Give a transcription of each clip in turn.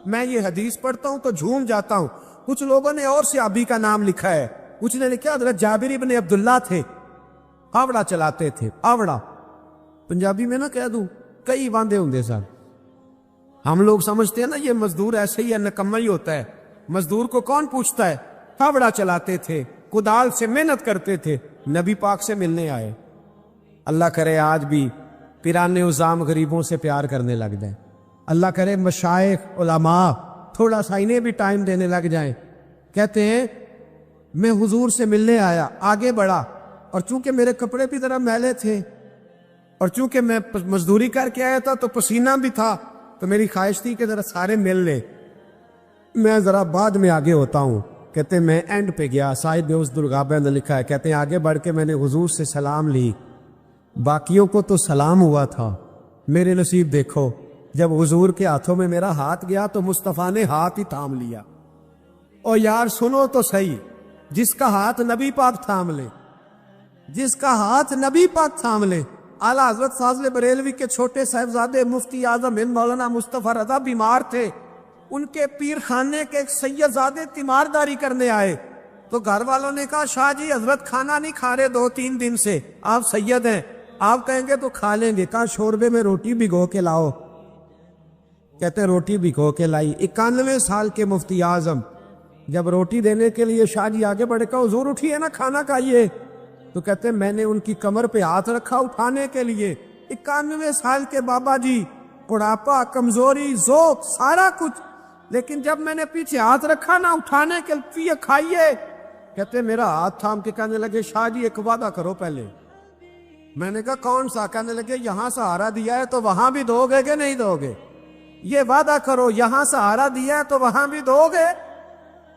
میں یہ حدیث پڑھتا ہوں تو جھوم جاتا ہوں. کچھ لوگوں نے اور صحابی کا نام لکھا ہے. کچھ نے لکھا حضرت جابر ابن عبداللہ تھے, آوڑا چلاتے تھے. آوڑا پنجابی میں نہ کہہ دوں, کئی واندے ہوندے سن. ہم لوگ سمجھتے ہیں نا یہ مزدور ایسے ہی ہے, نکما ہی ہوتا ہے. مزدور کو کون پوچھتا ہے؟ آوڑا چلاتے تھے, کدال سے محنت کرتے تھے, نبی پاک سے ملنے آئے. اللہ کرے آج بھی پیرانے عظام غریبوں سے پیار کرنے لگ جائیں. اللہ کرے مشائخ علماء تھوڑا سا انہیں بھی ٹائم دینے لگ جائیں. کہتے ہیں میں حضور سے ملنے آیا, آگے بڑھا, اور چونکہ میرے کپڑے بھی ذرا میلے تھے اور چونکہ میں مزدوری کر کے آیا تھا تو پسینہ بھی تھا, تو میری خواہش تھی کہ ذرا سارے مل لیں, میں ذرا بعد میں آگے ہوتا ہوں. کہتے ہیں میں اینڈ پہ گیا. صاحب اس درگابہ نے لکھا ہے, کہتے ہیں آگے بڑھ کے میں نے حضور سے سلام لی. باقیوں کو تو سلام ہوا تھا, میرے نصیب دیکھو جب حضور کے ہاتھوں میں میرا ہاتھ گیا تو مصطفیٰ نے ہاتھ ہی تھام لیا. اور یار سنو تو صحیح, جس کا ہاتھ نبی پاک تھام لے, جس کا ہاتھ نبی پاک تھام لے. اعلیٰ حضرت فاضل بریلوی کے چھوٹے صاحبزادے مفتی اعظم ہند مولانا مصطفیٰ رضا بیمار تھے. ان کے پیر خانے کے سید زادے تیمارداری کرنے آئے تو گھر والوں نے کہا شاہ جی حضرت کھانا نہیں کھا رہے 2-3 دن سے, آپ سید ہیں, آپ کہیں گے تو کھا لیں گے. کہا شوربے میں روٹی بھگو کے لاؤ. کہتے ہیں روٹی بھگو کے لائی. 91 سال کے مفتی اعظم جب روٹی دینے کے لیے شاہ جی آگے بڑھے, کہا حضور اٹھیے نا کھانا کھائیے. تو کہتے ہیں میں نے ان کی کمر پہ ہاتھ رکھا اٹھانے کے لیے. 91 سال کے بابا جی, بڑھاپا, کمزوری, ذوق, سارا کچھ, لیکن جب میں نے پیچھے ہاتھ رکھا نا اٹھانے کے لیے کھائیے. کہتے ہیں میرا ہاتھ تھام کے کہنے لگے شاہ جی ایک وعدہ کرو پہلے. میں نے کہا کون سا؟ کہنے لگے یہاں سہارا دیا ہے تو وہاں بھی دو گے کہ نہیں دو گے؟ یہ وعدہ کرو, یہاں سہارا دیا ہے تو وہاں بھی دو گے؟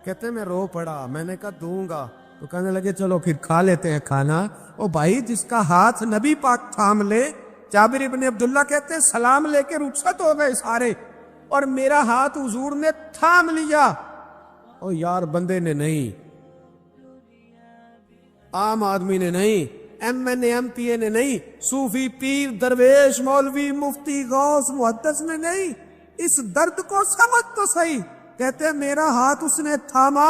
کہتے ہیں میں رو پڑا. میں نے کہا دوں گا. تو کہنے لگے چلو پھر کھا لیتے ہیں کھانا. او بھائی جس کا ہاتھ نبی پاک تھام لے. جابر ابن عبداللہ کہتے ہیں سلام لے کے رخصت ہو گئے سارے, اور میرا ہاتھ حضور نے تھام لیا. او یار بندے نے نہیں, عام آدمی نے نہیں, M N A M P A نے نہیں, صوفی پیر درویش مولوی مفتی غوث محدث نے نہیں. اس درد کو سمجھ تو صحیح. کہتے ہیں میرا ہاتھ اس نے تھاما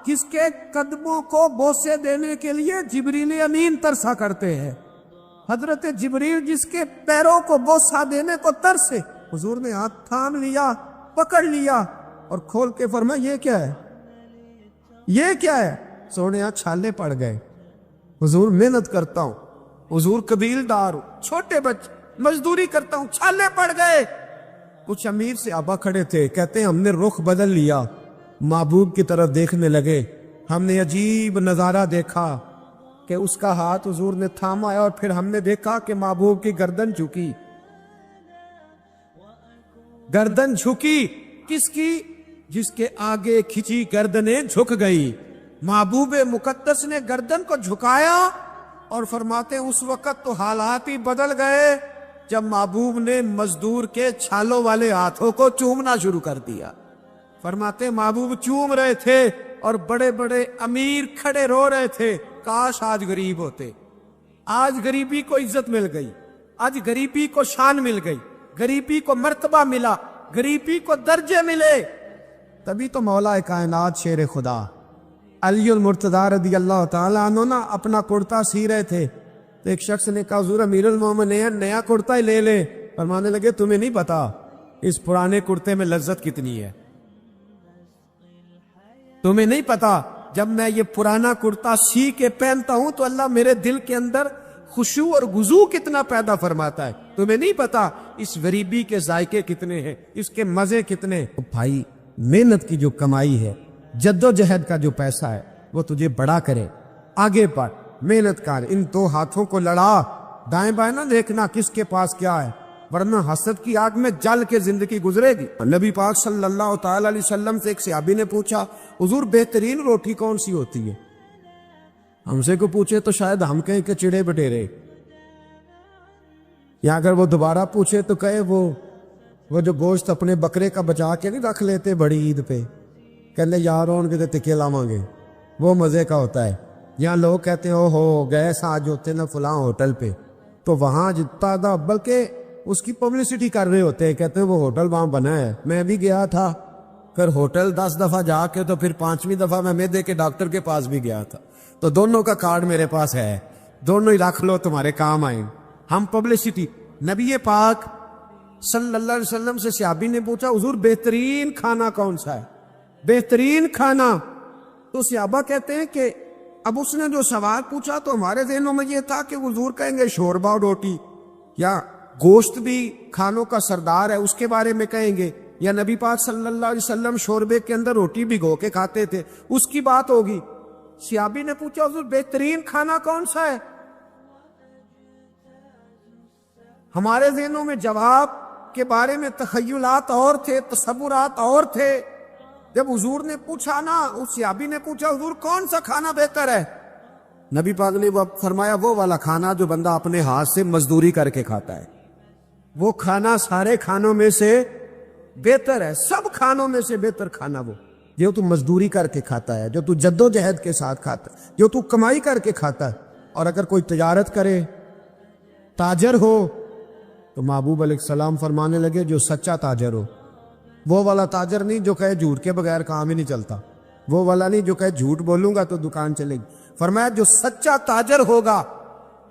جس کے قدموں کو بوسے دینے کے لیے جبریل امین ترسا کرتے ہیں. حضرت جبریل جس کے پیروں کو بوسا دینے کو ترسے, حضور نے ہاتھ تھام لیا, پکڑ لیا اور کھول کے فرمایا یہ کیا ہے, یہ کیا ہے؟ سونے چھالے پڑ گئے. حضور محنت کرتا ہوں, حضور قبیلدار ہوں, چھوٹے بچے مزدوری کرتا ہوں, چھالے پڑ گئے. کچھ امیر صحابہ کھڑے تھے, کہتے ہیں ہم نے رخ بدل لیا, محبوب کی طرف دیکھنے لگے. ہم نے عجیب نظارہ دیکھا کہ اس کا ہاتھ حضور نے تھاما ہے, اور پھر ہم نے دیکھا کہ محبوب کی گردن جھکی. گردن جھکی کس کی؟ جس کے آگے کھچی گردنیں جھک گئی. محبوب مقدس نے گردن کو جھکایا, اور فرماتے ہیں اس وقت تو حالات ہی بدل گئے جب محبوب نے مزدور کے چھالوں والے ہاتھوں کو چومنا شروع کر دیا. فرماتے ہیں محبوب چوم رہے تھے اور بڑے بڑے امیر کھڑے رو رہے تھے, کاش آج غریب ہوتے. آج غریبی کو عزت مل گئی, آج غریبی کو شان مل گئی, غریبی کو مرتبہ ملا, غریبی کو درجے ملے. تبھی تو مولا کائنات شیر خدا علی المرتضیٰ رضی اللہ تعالیٰ عنہ نا اپنا کرتا سی رہے تھے, تو ایک شخص نے کہا حضور امیر المومنین نیا کرتا ہی لے لے. فرمانے لگے تمہیں نہیں پتا اس پرانے کرتے میں لذت کتنی ہے, تمہیں نہیں پتا جب میں یہ پرانا کرتا سی کے پہنتا ہوں تو اللہ میرے دل کے اندر خشوع اور گزو کتنا پیدا فرماتا ہے. تمہیں نہیں پتا اس غریبی کے ذائقے کتنے ہیں, اس کے مزے کتنے. بھائی محنت کی جو کمائی ہے, جد و جہد کا جو پیسہ ہے, وہ تجھے بڑا کرے, آگے بڑھ, محنت کر. ان 2 ہاتھوں کو لڑا, دائیں بائیں نہ دیکھنا کس کے پاس کیا ہے, ورنہ حسد کی آگ میں جل کے زندگی گزرے گی. نبی پاک صلی اللہ تعالی علیہ وسلم سے ایک صحابی نے پوچھا حضور بہترین روٹی کون سی ہوتی ہے؟ ہم سے کو پوچھے تو شاید ہم کہیں کہ چڑے بٹیرے, یا اگر وہ دوبارہ پوچھے تو کہے وہ جو گوشت اپنے بکرے کا بچا کے نہیں رکھ لیتے بڑی عید پہ, کہنے یار ان کے ٹکے لاواں گے, وہ مزے کا ہوتا ہے. یہاں لوگ کہتے ہیں ہو گئے آج ہوتے نا فلاں ہوٹل پہ, تو وہاں جتنا تھا بلکہ اس کی پبلسٹی کر رہے ہوتے ہیں, کہتے ہیں وہ ہوٹل وہاں بنا ہے, میں بھی گیا تھا, پھر ہوٹل 10 دفعہ جا کے تو پھر 5ویں دفعہ میں معدے کے ڈاکٹر کے پاس بھی گیا تھا. تو دونوں کا کارڈ میرے پاس ہے, دونوں ہی رکھ لو, تمہارے کام آئیں. ہم پبلسٹی. نبی پاک صلی اللہ علیہ وسلم سے صحابی نے پوچھا حضور بہترین کھانا کون سا ہے, بہترین کھانا؟ تو صحابہ کہتے ہیں کہ اب اس نے جو سوال پوچھا تو ہمارے ذہنوں میں یہ تھا کہ حضور کہیں گے شوربہ اور روٹی, یا گوشت بھی کھانوں کا سردار ہے اس کے بارے میں کہیں گے, یا نبی پاک صلی اللہ علیہ وسلم شوربے کے اندر روٹی بھگو کے کھاتے تھے اس کی بات ہوگی. صحابی نے پوچھا حضور بہترین کھانا کون سا ہے؟ ہمارے ذہنوں میں جواب کے بارے میں تخیلات اور تھے, تصورات اور تھے. جب حضور نے پوچھا نا, اس صحابی نے پوچھا حضور کون سا کھانا بہتر ہے؟ نبی پاک نے فرمایا وہ والا کھانا جو بندہ اپنے ہاتھ سے مزدوری کر کے کھاتا ہے, وہ کھانا سارے کھانوں میں سے بہتر ہے. سب کھانوں میں سے بہتر کھانا وہ جو تو مزدوری کر کے کھاتا ہے, جو تو جد و جہد کے ساتھ کھاتا ہے, جو تو کمائی کر کے کھاتا ہے. اور اگر کوئی تجارت کرے, تاجر ہو, تو محبوب علیہ السلام فرمانے لگے جو سچا تاجر ہو, وہ والا تاجر نہیں جو کہے جھوٹ کے بغیر کام ہی نہیں چلتا, وہ والا نہیں جو کہے جھوٹ بولوں گا تو دکان چلے گی. فرمایا جو سچا تاجر ہوگا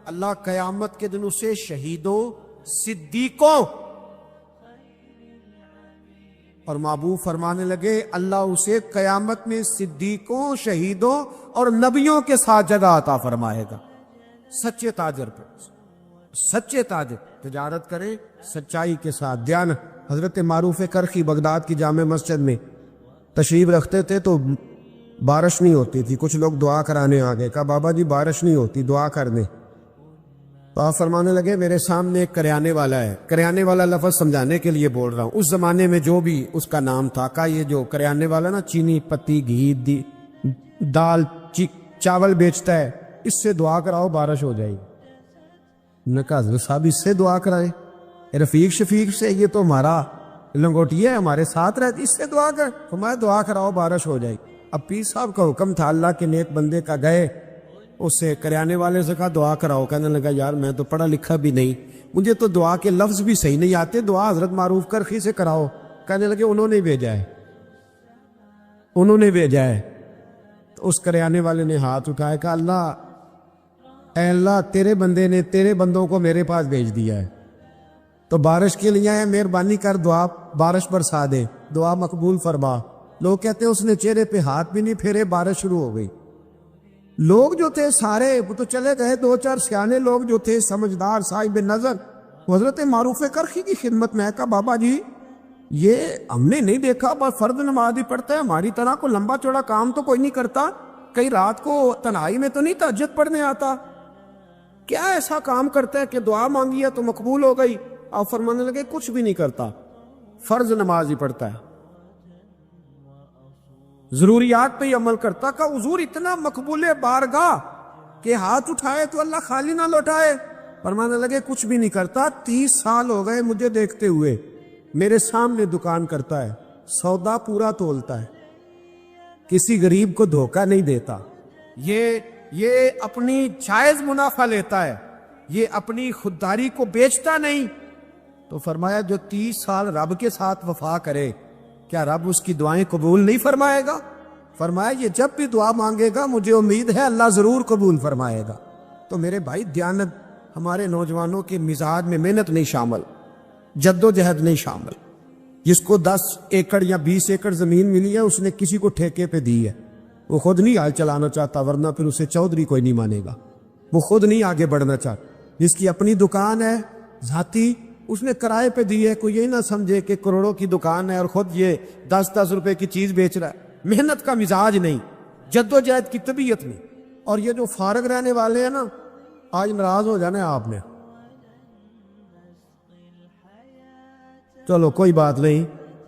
اللہ قیامت کے دن اسے شہیدوں, صدیقوں, اور محبوب فرمانے لگے اللہ اسے قیامت میں صدیقوں, شہیدوں اور نبیوں کے ساتھ جگہ عطا فرمائے گا. سچے تاجر پہ, سچے تاجر تجارت کریں سچائی کے ساتھ. دھیان, حضرت معروف کرخی بغداد کی جامع مسجد میں تشریف رکھتے تھے تو بارش نہیں ہوتی تھی. کچھ لوگ دعا کرانے آ گئے, کہا بابا جی بارش نہیں ہوتی, دعا کر دیں. تو آپ فرمانے لگے میرے سامنے ایک کریانے والا ہے. کریانے والا لفظ سمجھانے کے لیے بول رہا ہوں, اس زمانے میں جو بھی اس کا نام تھا, کہا یہ جو کریانے والا نا چینی, پتی, گھی, دال, چاول بیچتا ہے, اس سے دعا کراؤ بارش ہو جائے گی. نے کہا حضرت صاحب اس سے دعا کرائے, رفیق شفیق سے, یہ تو ہمارا لنگوٹیا ہے, ہمارے ساتھ رہتی, اس سے دعا کر. فرمایا دعا کراؤ بارش ہو جائے گی. اب پیر صاحب کا حکم تھا, اللہ کے نیک بندے کا, گئے اس سے کریانے والے سے کہا دعا کراؤ. کہنے لگا یار میں تو پڑھا لکھا بھی نہیں, مجھے تو دعا کے لفظ بھی صحیح نہیں آتے, دعا حضرت معروف کرخی سے کراؤ. کہنے لگے انہوں نے بھیجا ہے, انہوں نے بھیجا ہے. تو اس کریانے والے نے ہاتھ اٹھایا, کہا اللہ, اے اللہ تیرے بندے نے تیرے بندوں کو میرے پاس بھیج دیا ہے, تو بارش کے لیے ہے, مہربانی کر دعا بارش برسا دے, دعا مقبول فرما. لوگ کہتے ہیں اس نے چہرے پہ ہاتھ بھی نہیں پھیرے, بارش شروع ہو گئی. لوگ جو تھے سارے وہ تو چلے گئے, 2-4 سیانے لوگ جو تھے سمجھدار صاحب نظر, حضرت معروف کرخی کی خدمت میں. کہا بابا جی یہ ہم نے نہیں دیکھا, بس فرض نماز ہی پڑھتا ہے, ہماری طرح کو لمبا چوڑا کام تو کوئی نہیں کرتا, کئی رات کو تنہائی میں تو نہیں تہجد پڑھنے آتا, کیا ایسا کام کرتا ہے کہ دعا مانگی ہے تو مقبول ہو گئی؟ آپ فرمانے لگے کچھ بھی نہیں کرتا, فرض نماز ہی پڑھتا ہے, ضروریات پہ ہی عمل کرتا. کہ حضور اتنا مقبول بارگاہ کہ ہاتھ اٹھائے تو اللہ خالی نہ لوٹائے. فرمانے لگے کچھ بھی نہیں کرتا, 30 سال ہو گئے مجھے دیکھتے ہوئے, میرے سامنے دکان کرتا ہے, سودا پورا تولتا ہے, کسی غریب کو دھوکہ نہیں دیتا, یہ اپنی جائز منافع لیتا ہے, یہ اپنی خودداری کو بیچتا نہیں. تو فرمایا جو 30 سال رب کے ساتھ وفا کرے کیا رب اس کی دعائیں قبول نہیں فرمائے گا؟ فرمایا یہ جب بھی دعا مانگے گا مجھے امید ہے اللہ ضرور قبول فرمائے گا. تو میرے بھائی دیانت, ہمارے نوجوانوں کے مزاج میں محنت نہیں شامل, جد و جہد نہیں شامل. جس کو 10 ایکڑ یا 20 ایکڑ زمین ملی ہے اس نے کسی کو ٹھیکے پہ دی ہے, وہ خود نہیں حال چلانا چاہتا, ورنہ پھر اسے چودھری کوئی نہیں مانے گا. وہ خود نہیں آگے بڑھنا چاہتا. جس کی اپنی دکان ہے ذاتی, اس نے کرائے پہ دی ہے, کوئی یہ نہ سمجھے کہ کروڑوں کی دکان ہے اور خود یہ 10-10 روپے کی چیز بیچ رہا ہے. محنت کا مزاج نہیں, جد و جہد کی طبیعت نہیں. اور یہ جو فارغ رہنے والے ہیں نا, آج ناراض ہو جانا ہے آپ نے, چلو کوئی بات نہیں,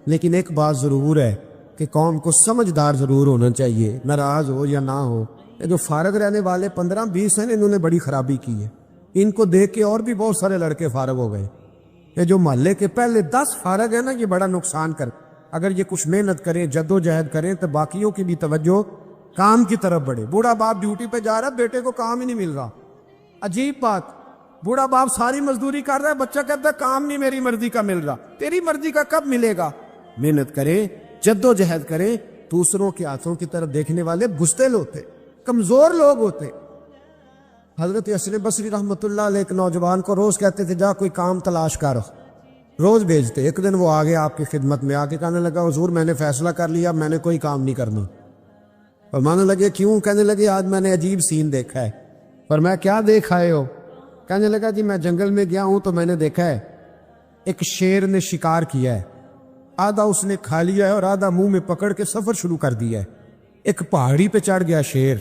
لیکن ایک بات ضرور ہے کہ قوم کو سمجھدار ضرور ہونا چاہیے, ناراض ہو یا نہ ہو. یہ جو فارغ رہنے والے 15-20 ہیں, انہوں نے بڑی خرابی کی ہے. ان کو دیکھ کے اور بھی بہت سارے لڑکے فارغ ہو گئے. یہ جو محلے کے پہلے 10 فارغ ہیں نا, یہ بڑا نقصان کر. اگر یہ کچھ محنت کریں, جد و جہد کریں, تو باقیوں کی بھی توجہ کام کی طرف بڑھے. بوڑھا باپ ڈیوٹی پہ جا رہا ہے, بیٹے کو کام ہی نہیں مل رہا. عجیب بات, بوڑھا باپ ساری مزدوری کر رہا ہے, بچہ کہتا ہے کام نہیں میری مرضی کا مل رہا. تیری مرضی کا کب ملے گا؟ محنت کرے, جد و جہد کریں، دوسروں کے ہاتھوں کی طرف دیکھنے والے بزدل ہوتے، کمزور لوگ ہوتے۔ حضرت حسن بصری رحمۃ اللہ علیہ ایک نوجوان کو روز کہتے تھے جا کوئی کام تلاش کر، روز بھیجتے۔ ایک دن وہ آگے آپ کی خدمت میں آ کے کہنے لگا حضور میں نے فیصلہ کر لیا، میں نے کوئی کام نہیں کرنا۔ فرمانے لگے کیوں؟ کہنے لگے آج میں نے عجیب سین دیکھا ہے۔ پر میں کیا دیکھ آئے ہو؟ کہنے لگا جی میں جنگل میں گیا ہوں تو میں نے دیکھا ہے ایک شیر نے شکار کیا ہے، آدھا اس نے کھا لیا ہے اور آدھا منہ میں پکڑ کے سفر شروع کر دیا ہے۔ ایک پہاڑی پہ چڑھ گیا شیر،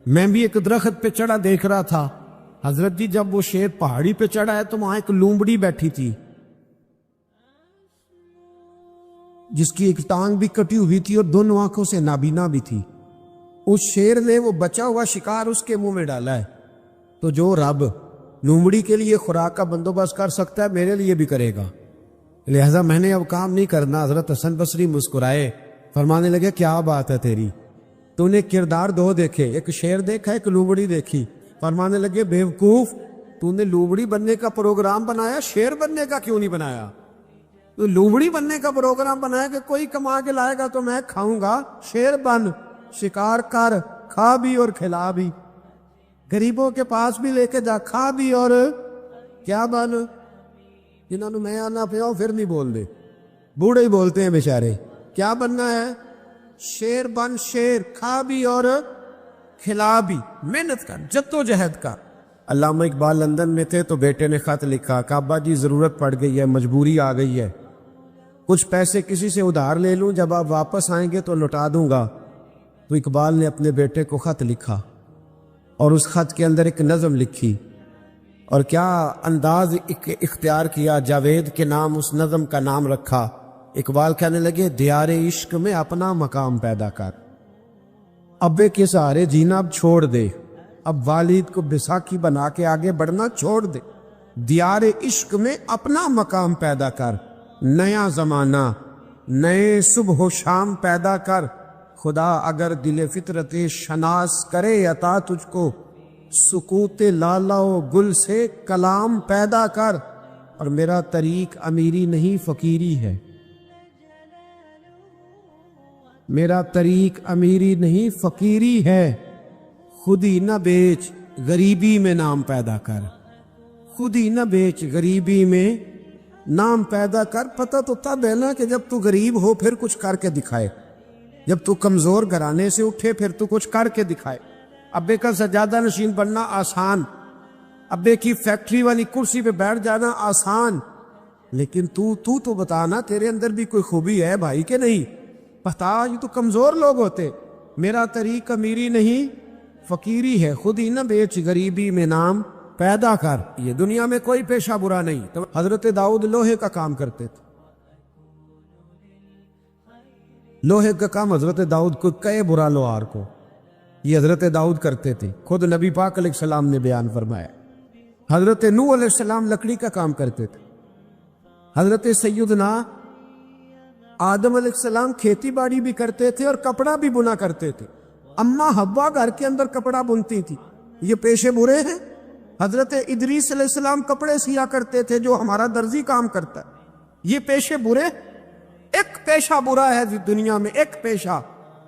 میں بھی ایک درخت پہ چڑھا دیکھ رہا تھا۔ حضرت جی جب وہ شیر پہاڑی پہ چڑھا ہے تو وہاں ایک لومڑی بیٹھی تھی جس کی ایک ٹانگ بھی کٹی ہوئی تھی اور دونوں آنکھوں سے نابینا بھی تھی۔ اس شیر نے وہ بچا ہوا شکار اس کے منہ میں ڈالا ہے، تو جو رب لومڑی کے لیے خوراک کا بندوبست کر سکتا ہے میرے لیے بھی کرے گا، لہذا میں نے اب کام نہیں کرنا۔ حضرت حسن بصری مسکرائے، فرمانے لگے کیا بات ہے تیری، تو نے کردار دو دیکھے، ایک شیر دیکھا ایک لومڑی دیکھی۔ فرمانے لگے بیوقوف، تو نے لومڑی بننے کا پروگرام بنایا، شیر بننے کا کیوں نہیں بنایا؟ تو لومڑی بننے کا پروگرام بنایا کہ کوئی کما کے لائے گا تو میں کھاؤں گا، شیر بن، شکار کر، کھا بھی اور کھلا بھی، غریبوں کے پاس بھی لے کے جا، کھا بھی اور کیا بن۔ جنہوں نے میں آنا پیا پھر نہیں بول دے، بوڑھے ہی بولتے ہیں بیچارے، کیا بننا ہے؟ شیر بن، شیر، کھا بھی اور کھلا بھی، محنت کر، جد و جہد کر۔ علامہ اقبال لندن میں تھے تو بیٹے نے خط لکھا کہ ابا جی ضرورت پڑ گئی ہے، مجبوری آ گئی ہے، کچھ پیسے کسی سے ادھار لے لوں، جب آپ واپس آئیں گے تو لوٹا دوں گا۔ تو اقبال نے اپنے بیٹے کو خط لکھا اور اس خط کے اندر ایک نظم لکھی، اور کیا انداز اختیار کیا، جاوید کے نام اس نظم کا نام رکھا۔ اقبال کہنے لگے دیار عشق میں اپنا مقام پیدا کر، ابے کے سہارے جینا اب چھوڑ دے، اب والد کو بیساکھی بنا کے آگے بڑھنا چھوڑ دے، دیار عشق میں اپنا مقام پیدا کر، نیا زمانہ نئے صبح و شام پیدا کر، خدا اگر دل فطرت شناس کرے عطا تجھ کو، سکوت لالا و گل سے کلام پیدا کر، اور میرا طریق امیری نہیں فقیری ہے، میرا طریق امیری نہیں فقیری ہے، خود ہی نہ بیچ غریبی میں نام پیدا کر، خود ہی نہ بیچ غریبی میں نام پیدا کر۔ پتہ تو تب ہے نا کہ جب تو غریب ہو پھر کچھ کر کے دکھائے، جب تو کمزور گھرانے سے اٹھے پھر تو کچھ کر کے دکھائے۔ ابے کا سجادہ نشین بننا آسان، ابے کی فیکٹری والی کرسی پہ بیٹھ جانا آسان، لیکن تو بتانا تیرے اندر بھی کوئی خوبی ہے بھائی کہ نہیں؟ بتا، یہ تو کمزور لوگ ہوتے۔ میرا طریق امیری نہیں فقیری ہے، خود ہی نہ بیچ غریبی میں نام پیدا کر۔ یہ دنیا میں کوئی پیشہ برا نہیں۔ تو حضرت داؤد لوہے کا کام کرتے تھے، لوہے کا کام حضرت داؤد کو کہے برا لوہار کو، یہ حضرت داؤد کرتے تھے، خود نبی پاک علیہ السلام نے بیان فرمایا۔ حضرت نوح علیہ السلام لکڑی کا کام کرتے تھے، حضرت سیدنا آدم علیہ السلام کھیتی باڑی بھی کرتے تھے اور کپڑا بھی بنا کرتے تھے، اماں حوا گھر کے اندر کپڑا بنتی تھی، یہ پیشے برے ہیں؟ حضرت ادریس علیہ السلام کپڑے سیا کرتے تھے جو ہمارا درزی کام کرتا ہے، یہ پیشے برے؟ ایک پیشہ برا ہے دنیا میں، ایک پیشہ،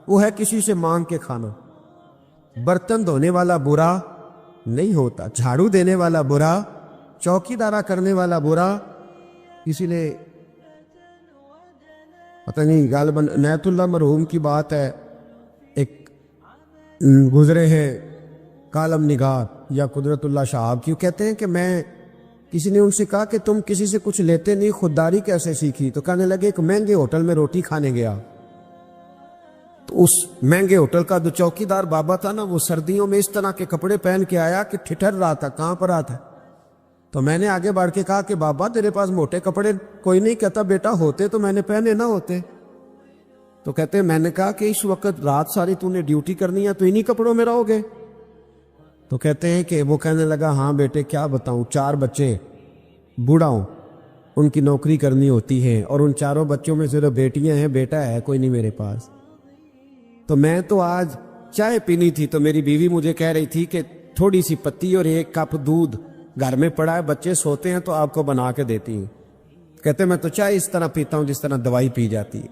وہ ہے کسی سے مانگ کے کھانا۔ برتن دھونے والا برا نہیں ہوتا، جھاڑو دینے والا برا، چوکی دارا کرنے والا برا، اسی لیے پتہ نہیں غالباً نیت اللہ مرحوم کی بات ہے، ایک گزرے ہیں کالم نگار یا قدرت اللہ شہاب کی، کہتے ہیں کہ میں کسی نے ان سے کہا کہ تم کسی سے کچھ لیتے نہیں، خودداری کیسے سیکھی؟ تو کہنے لگے ایک مہنگے ہوٹل میں روٹی کھانے گیا، تو اس مہنگے ہوٹل کا جو چوکی دار بابا تھا نا، وہ سردیوں میں اس طرح کے کپڑے پہن کے آیا کہ ٹھٹر رہا تھا، کہاں پر آتا ہے؟ تو میں نے آگے بڑھ کے کہا کہ بابا تیرے پاس موٹے کپڑے کوئی نہیں؟ کہتا بیٹا ہوتے تو میں نے پہنے نہ ہوتے۔ تو کہتے میں نے کہا کہ اس وقت رات ساری تو نے ڈیوٹی کرنی ہے تو انہی کپڑوں میں رہو گے؟ تو کہتے ہیں کہ وہ کہنے لگا ہاں بیٹے کیا بتاؤں، 4 بچے، بوڑھا ہوں، ان کی نوکری کرنی ہوتی ہے، اور ان 4 بچوں میں صرف بیٹیاں ہیں، بیٹا ہے کوئی نہیں میرے پاس۔ تو میں تو آج چائے پینی تھی تو میری بیوی مجھے کہہ رہی تھی کہ تھوڑی سی پتی اور 1 کپ دودھ گھر میں پڑا ہے، بچے سوتے ہیں تو آپ کو بنا کے دیتی ہیں۔ کہتے میں تو چائے اس طرح پیتا ہوں جس طرح دوائی پی جاتی ہے۔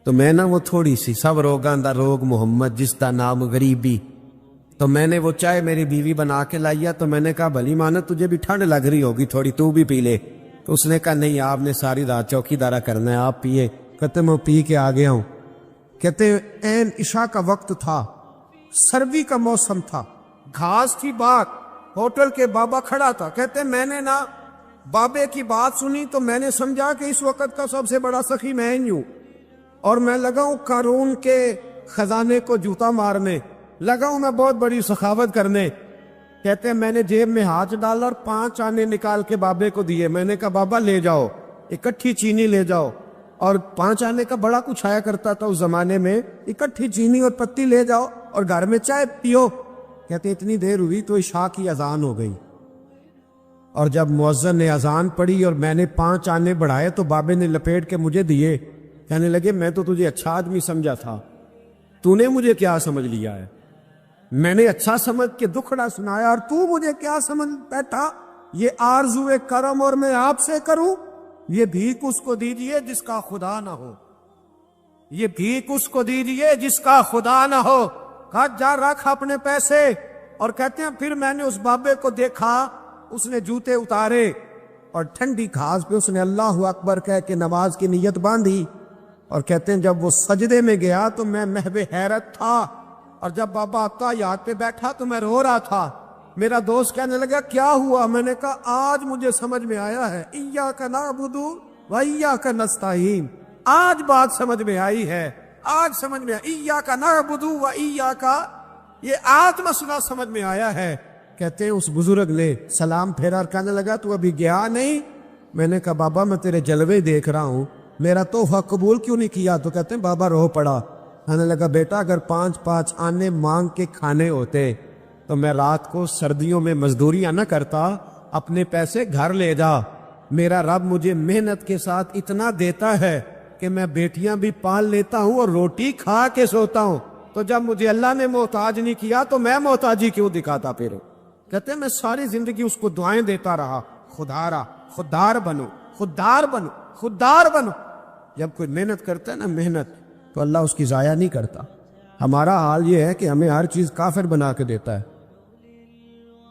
تو میں نا وہ تھوڑی سی سب روگاں دا روگ محمد جس دا نام غریبی، تو میں نے وہ چائے میری بیوی بنا کے لائی، تو میں نے کہا بھلی مانا تجھے بھی ٹھنڈ لگ رہی ہوگی تھوڑی، تو بھی پی لے۔ تو اس نے کہا نہیں، آپ نے ساری رات چوکی دارا کرنا ہے، آپ پیے۔ کہتے میں پی کے آ گیا ہوں۔ کہتے عین عشاء کا وقت تھا، سردی کا موسم تھا، گھاس تھی باغ، ہوٹل کے بابا کھڑا تھا۔ کہتے میں نے نا بابے کی بات سنی تو میں نے سمجھا کہ اس وقت کا سب سے بڑا سخی میں ہی ہوں، اور میں لگا ہوں قارون کے خزانے کو جوتا مارنے، لگا ہوں میں بہت بڑی سخاوت کرنے۔ کہتے ہیں میں نے جیب میں ہاتھ ڈالا اور 5 آنے نکال کے بابے کو دیے۔ میں نے کہا بابا لے جاؤ، اکٹھی چینی لے جاؤ، اور 5 آنے کا بڑا کچھ آیا کرتا تھا اس زمانے میں، اکٹھی چینی اور پتی لے جاؤ اور گھر میں چائے پیو۔ کہتے اتنی دیر ہوئی تو عشاء کی اذان ہو گئی، اور جب مؤذن نے اذان پڑھی اور میں نے 5 آنے بڑھائے تو بابے نے لپیٹ کے مجھے دیے، کہنے لگے میں تو تجھے اچھا آدمی سمجھا تھا، تو نے مجھے کیا سمجھ لیا ہے؟ میں نے اچھا سمجھ کے دکھڑا سنایا اور تو مجھے کیا سمجھ بیٹھا؟ یہ آرزو کرم اور میں آپ سے کروں؟ یہ بھیک اس کو دیجئے جس کا خدا نہ ہو، یہ بھیک اس کو دیجئے جس کا خدا نہ ہو۔ کہا جا رکھ اپنے پیسے۔ اور کہتے ہیں پھر میں نے اس بابے کو دیکھا، اس نے جوتے اتارے اور ٹھنڈی گھاس پہ اس نے اللہ اکبر کہہ کے نماز کی نیت باندھی، اور کہتے ہیں جب وہ سجدے میں گیا تو میں محو حیرت تھا، اور جب بابا یاد پہ بیٹھا تو میں رو رہا تھا۔ میرا دوست کہنے لگا کیا ہوا؟ میں نے کہا آج مجھے سمجھ میں آیا ہے، ایاک نعبد و ایاک نستعین، آج بات سمجھ میں آئی ہے، آج سمجھ میں ایاک نعبد و ایاک، یہ آج مسئلہ سمجھ میں آیا ہے۔ کہتے ہیں اس بزرگ نے سلام پھیرا اور کہنے لگا تو ابھی گیا نہیں؟ میں نے کہا بابا میں تیرے جلوے دیکھ رہا ہوں، میرا تحفہ قبول کیوں نہیں کیا؟ تو کہتے ہیں بابا رو پڑا۔ کہنے لگا بیٹا اگر 5 آنے مانگ کے کھانے ہوتے تو میں رات کو سردیوں میں مزدوریاں نہ کرتا، اپنے پیسے گھر لے جا۔ میرا رب مجھے محنت کے ساتھ اتنا دیتا ہے کہ میں بیٹیاں بھی پال لیتا ہوں اور روٹی کھا کے سوتا ہوں، تو جب مجھے اللہ نے محتاج نہیں کیا تو میں محتاجی کیوں دکھاتا پھر؟ کہتے ہیں میں ساری زندگی اس کو دعائیں دیتا رہا، خدارا خوددار بنو، خوددار بنو، خوددار بنو۔ جب کوئی محنت کرتا ہے نا محنت، تو اللہ اس کی ضائع نہیں کرتا۔ ہمارا حال یہ ہے کہ ہمیں ہر چیز کافر بنا کے دیتا ہے،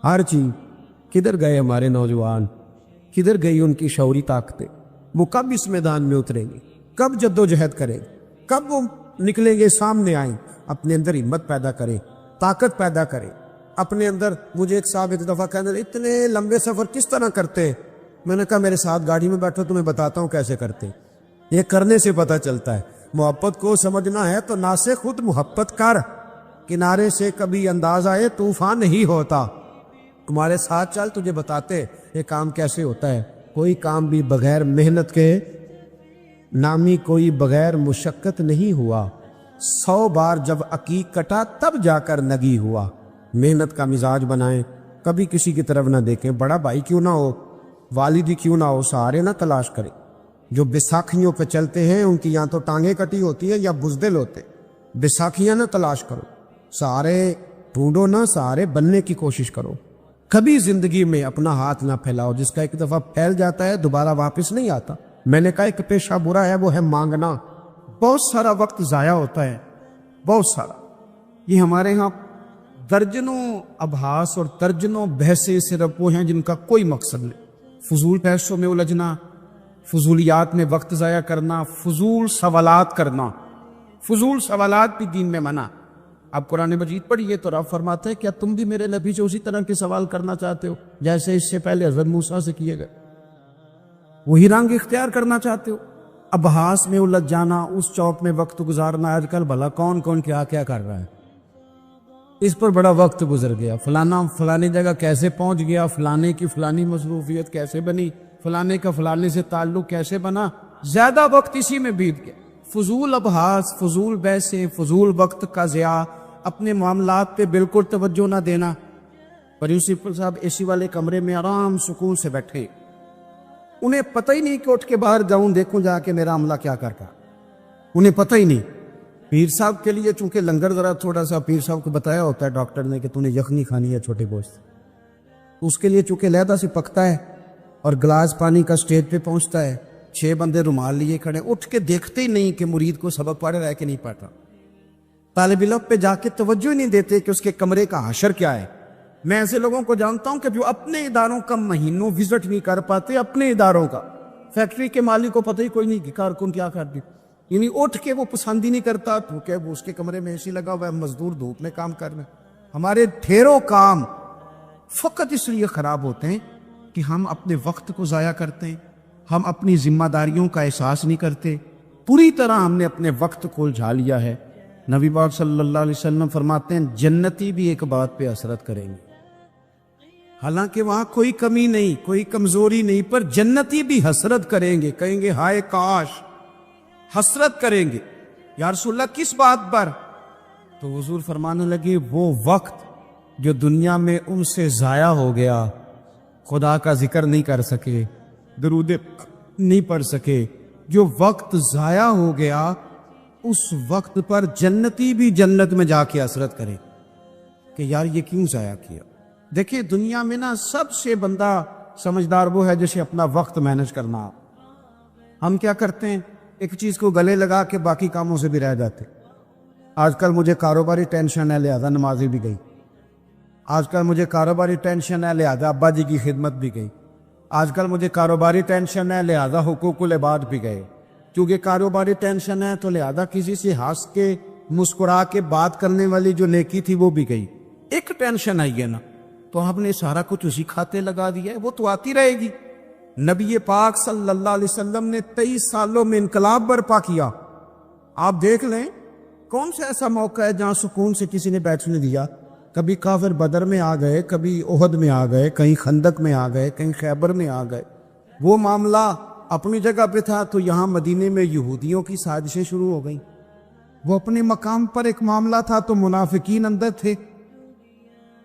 ہر چیز۔ کدھر گئے ہمارے نوجوان؟ کدھر گئی ان کی شعوری طاقتیں؟ وہ کب اس میدان میں اتریں گے؟ کب جد و جہد کریں؟ کب وہ نکلیں گے، سامنے آئیں؟ اپنے اندر ہمت پیدا کریں، طاقت پیدا کریں اپنے اندر۔ مجھے ایک صاحب ایک دفعہ کہنے لگے اتنے لمبے سفر کس طرح کرتے؟ میں نے کہا میرے ساتھ گاڑی میں بیٹھو تمہیں بتاتا ہوں کیسے کرتے۔ یہ کرنے سے پتہ چلتا ہے۔ محبت کو سمجھنا ہے تو نہ سے خود محبت کر، کنارے سے کبھی انداز آئے طوفان نہیں ہوتا۔ تمہارے ساتھ چل، تجھے بتاتے یہ کام کیسے ہوتا ہے۔ کوئی کام بھی بغیر محنت کے نامی کوئی بغیر مشقت نہیں ہوا، 100 بار جب عقیق کٹا تب جا کر نگی ہوا۔ محنت کا مزاج بنائیں، کبھی کسی کی طرف نہ دیکھیں، بڑا بھائی کیوں نہ ہو، والدی کیوں نہ ہو، سہارے نہ تلاش کریں۔ جو بیساکھیوں پہ چلتے ہیں ان کی یا تو ٹانگیں کٹی ہوتی ہیں یا بزدل ہوتے، بیساکھیاں نہ تلاش کرو، سہارے ڈھونڈو نہ، سہارے بننے کی کوشش کرو۔ کبھی زندگی میں اپنا ہاتھ نہ پھیلاؤ، جس کا ایک دفعہ پھیل جاتا ہے دوبارہ واپس نہیں آتا۔ میں نے کہا ایک پیشہ برا ہے، وہ ہے مانگنا۔ بہت سارا وقت ضائع ہوتا ہے، بہت سارا۔ یہ ہمارے ہاں درجنوں ابحاث اور درجنوں بحثیں صرف وہ ہیں جن کا کوئی مقصد نہیں۔ فضول پیسوں میں الجھنا، فضولیات میں وقت ضائع کرنا، فضول سوالات کرنا۔ فضول سوالات بھی دین میں منع۔ آپ قرآن مجید پڑھیے تو رب فرماتے ہیں کیا تم بھی میرے نبی سے اسی طرح کے سوال کرنا چاہتے ہو جیسے اس سے پہلے حضرت موسیٰ سے کیے گئے؟ وہی رنگ اختیار کرنا چاہتے ہو؟ ابحاث میں الجھ جانا، اس چوک میں وقت گزارنا۔ آج کل بھلا کون کون کیا کیا کر رہا ہے، اس پر بڑا وقت گزر گیا۔ فلانا فلانی جگہ کیسے پہنچ گیا، فلانے کی فلانی مصروفیت کیسے بنی، فلانے کا فلانے سے تعلق کیسے بنا، زیادہ وقت اسی میں بیت گیا۔ فضول ابحاث، فضول بحثیں، فضول وقت کا ضیاع، اپنے معاملات پہ بالکل توجہ نہ دینا۔ پرنسپل صاحب اے سی والے کمرے میں آرام سکون سے بیٹھے، انہیں پتہ ہی نہیں کہ اٹھ کے باہر جاؤں دیکھوں جا کے میرا عملہ کیا کر رہا، انہیں پتہ ہی نہیں۔ پیر صاحب کے لیے چونکہ لنگر ذرا تھوڑا سا پیر صاحب کو بتایا ہوتا ہے ڈاکٹر نے کہ تو نے یخنی کھانی ہے چھوٹے گوشت، اس کے لیے چونکہ علیحدہ سے پکتا ہے اور گلاس پانی کا سٹیج پہ پہنچتا ہے، 6 بندے رومال لیے کھڑے، اٹھ کے دیکھتے ہی نہیں کہ مرید کو سبق پڑھ رہا ہے کہ نہیں پڑھ رہا، طالب علم پہ جا کے توجہ ہی نہیں دیتے کہ اس کے کمرے کا حشر کیا ہے۔ میں ایسے لوگوں کو جانتا ہوں کہ جو اپنے اداروں کا مہینوں وزٹ نہیں کر پاتے، اپنے اداروں کا، فیکٹری کے مالک کو پتہ ہی کوئی نہیں کہ کارکن کیا کر دی، یعنی اٹھ کے وہ پسند ہی نہیں کرتا کیونکہ وہ اس کے کمرے میں اے سی لگا ہوا ہے، مزدور دھوپ میں کام کر رہے ہیں۔ ہمارے ڈھیروں کام فقط اس لیے خراب ہوتے ہیں کہ ہم اپنے وقت کو ضائع کرتے ہیں، ہم اپنی ذمہ داریوں کا احساس نہیں کرتے، پوری طرح ہم نے اپنے وقت کو الجھا لیا ہے۔ نبی پاک صلی اللہ علیہ وسلم فرماتے ہیں جنتی بھی ایک بات پہ حسرت کریں گے، حالانکہ وہاں کوئی کمی نہیں، کوئی کمزوری نہیں، پر جنتی بھی حسرت کریں گے، کہیں گے ہائے کاش، حسرت کریں گے۔ یا رسول اللہ کس بات پر؟ تو حضور فرمانے لگے وہ وقت جو دنیا میں ان سے ضائع ہو گیا، خدا کا ذکر نہیں کر سکے، درود نہیں پڑھ سکے، جو وقت ضائع ہو گیا اس وقت پر جنتی بھی جنت میں جا کے حسرت کرے کہ یار یہ کیوں ضائع کیا۔ دیکھیں دنیا میں نا سب سے بندہ سمجھدار وہ ہے جسے اپنا وقت مینج کرنا۔ ہم کیا کرتے ہیں، ایک چیز کو گلے لگا کے باقی کاموں سے بھی رہ جاتے۔ آج کل مجھے کاروباری ٹینشن ہے لہذا نمازی بھی گئی، آج کل مجھے کاروباری ٹینشن ہے لہذا ابا جی کی خدمت بھی گئی، آج کل مجھے کاروباری ٹینشن ہے لہذا حقوق العباد بھی گئے، کیونکہ کاروباری ٹینشن ہے تو لہذا کسی سے ہنس کے مسکرا کے بات کرنے والی جو نیکی تھی وہ بھی گئی۔ ایک ٹینشن آئی ہے نا تو ہم نے سارا کچھ اسی کھاتے لگا دیا ہے، وہ تو آتی رہے گی۔ نبی پاک صلی اللہ علیہ وسلم نے 23 سالوں میں انقلاب برپا کیا۔ آپ دیکھ لیں کون سا ایسا موقع ہے جہاں سکون سے کسی نے بیٹھنے دیا؟ کبھی کافر بدر میں آ گئے، کبھی احد میں آ گئے، کہیں خندق میں آ گئے، کہیں خیبر میں آ گئے، وہ معاملہ اپنی جگہ پہ تھا تو یہاں مدینے میں یہودیوں کی سازشیں شروع ہو گئیں۔ وہ اپنے مقام پر ایک معاملہ تھا تو منافقین اندر تھے،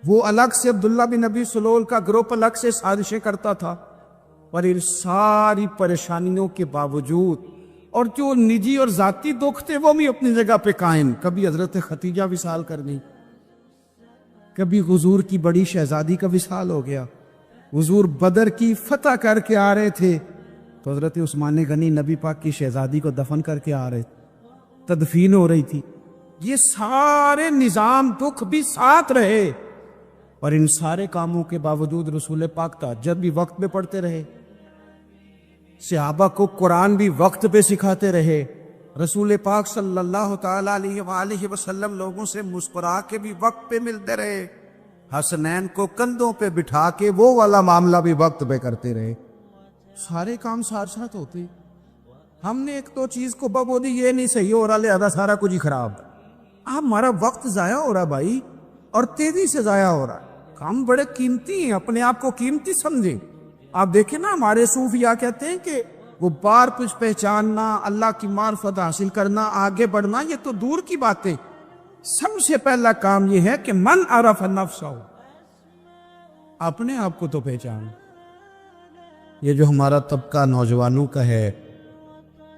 وہ الگ سے عبداللہ بن ابی سلول کا گروپ الگ سے سازشیں کرتا تھا، اور ان ساری پریشانیوں کے باوجود اور جو نجی اور ذاتی دکھ تھے وہ بھی اپنی جگہ پہ قائم۔ کبھی حضرت ختیجہ وصال کر گئی، کبھی حضور کی بڑی شہزادی کا وصال ہو گیا، حضور بدر کی فتح کر کے آ رہے تھے تو حضرت عثمان غنی نبی پاک کی شہزادی کو دفن کر کے آ رہے تھے، تدفین ہو رہی تھی۔ یہ سارے نظام دکھ بھی ساتھ رہے، اور ان سارے کاموں کے باوجود رسول پاک تہجد بھی وقت پہ پڑھتے رہے، صحابہ کو قرآن بھی وقت پہ سکھاتے رہے، رسول پاک صلی اللہ تعالیٰ علیہ وآلہ وسلم لوگوں سے مسکرا کے بھی وقت پہ ملتے رہے، حسنین کو کندھوں پہ بٹھا کے وہ والا معاملہ بھی وقت پہ کرتے رہے۔ سارے کام ساتھ ساتھ ہوتے، ہم نے ایک تو چیز کو بولی یہ نہیں صحیح ہو رہا لہذا سارا کچھ ہی خراب ہے۔ آپ ہمارا وقت ضائع ہو رہا بھائی، اور تیزی سے ضائع ہو رہا ہے۔ کام بڑے قیمتی ہیں، اپنے آپ کو قیمتی سمجھیں۔ آپ دیکھیں نا ہمارے صوفیاء کہتے ہیں کہ وہ بار کچھ پہچاننا، اللہ کی معرفت حاصل کرنا، آگے بڑھنا یہ تو دور کی باتیں، سب سے پہلا کام یہ ہے کہ من عرف نفسہ، اپنے آپ کو تو پہچان۔ یہ جو ہمارا طبقہ نوجوانوں کا ہے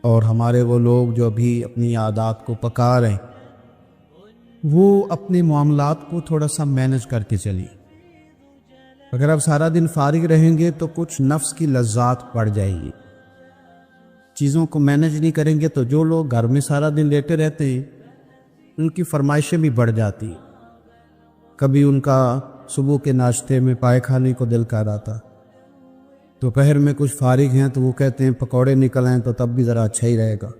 اور ہمارے وہ لوگ جو ابھی اپنی عادات کو پکا رہے ہیں، وہ اپنے معاملات کو تھوڑا سا مینج کر کے چلیے۔ اگر آپ سارا دن فارغ رہیں گے تو کچھ نفس کی لذات بڑھ جائے گی، چیزوں کو مینج نہیں کریں گے تو جو لوگ گھر میں سارا دن لیٹے رہتے ہیں ان کی فرمائشیں بھی بڑھ جاتی ہیں۔ کبھی ان کا صبح کے ناشتے میں پائے کھانے کو دل کر آتا، دوپہر میں کچھ فارغ ہیں تو وہ کہتے ہیں پکوڑے نکل آئیں تو تب بھی ذرا اچھا ہی رہے گا،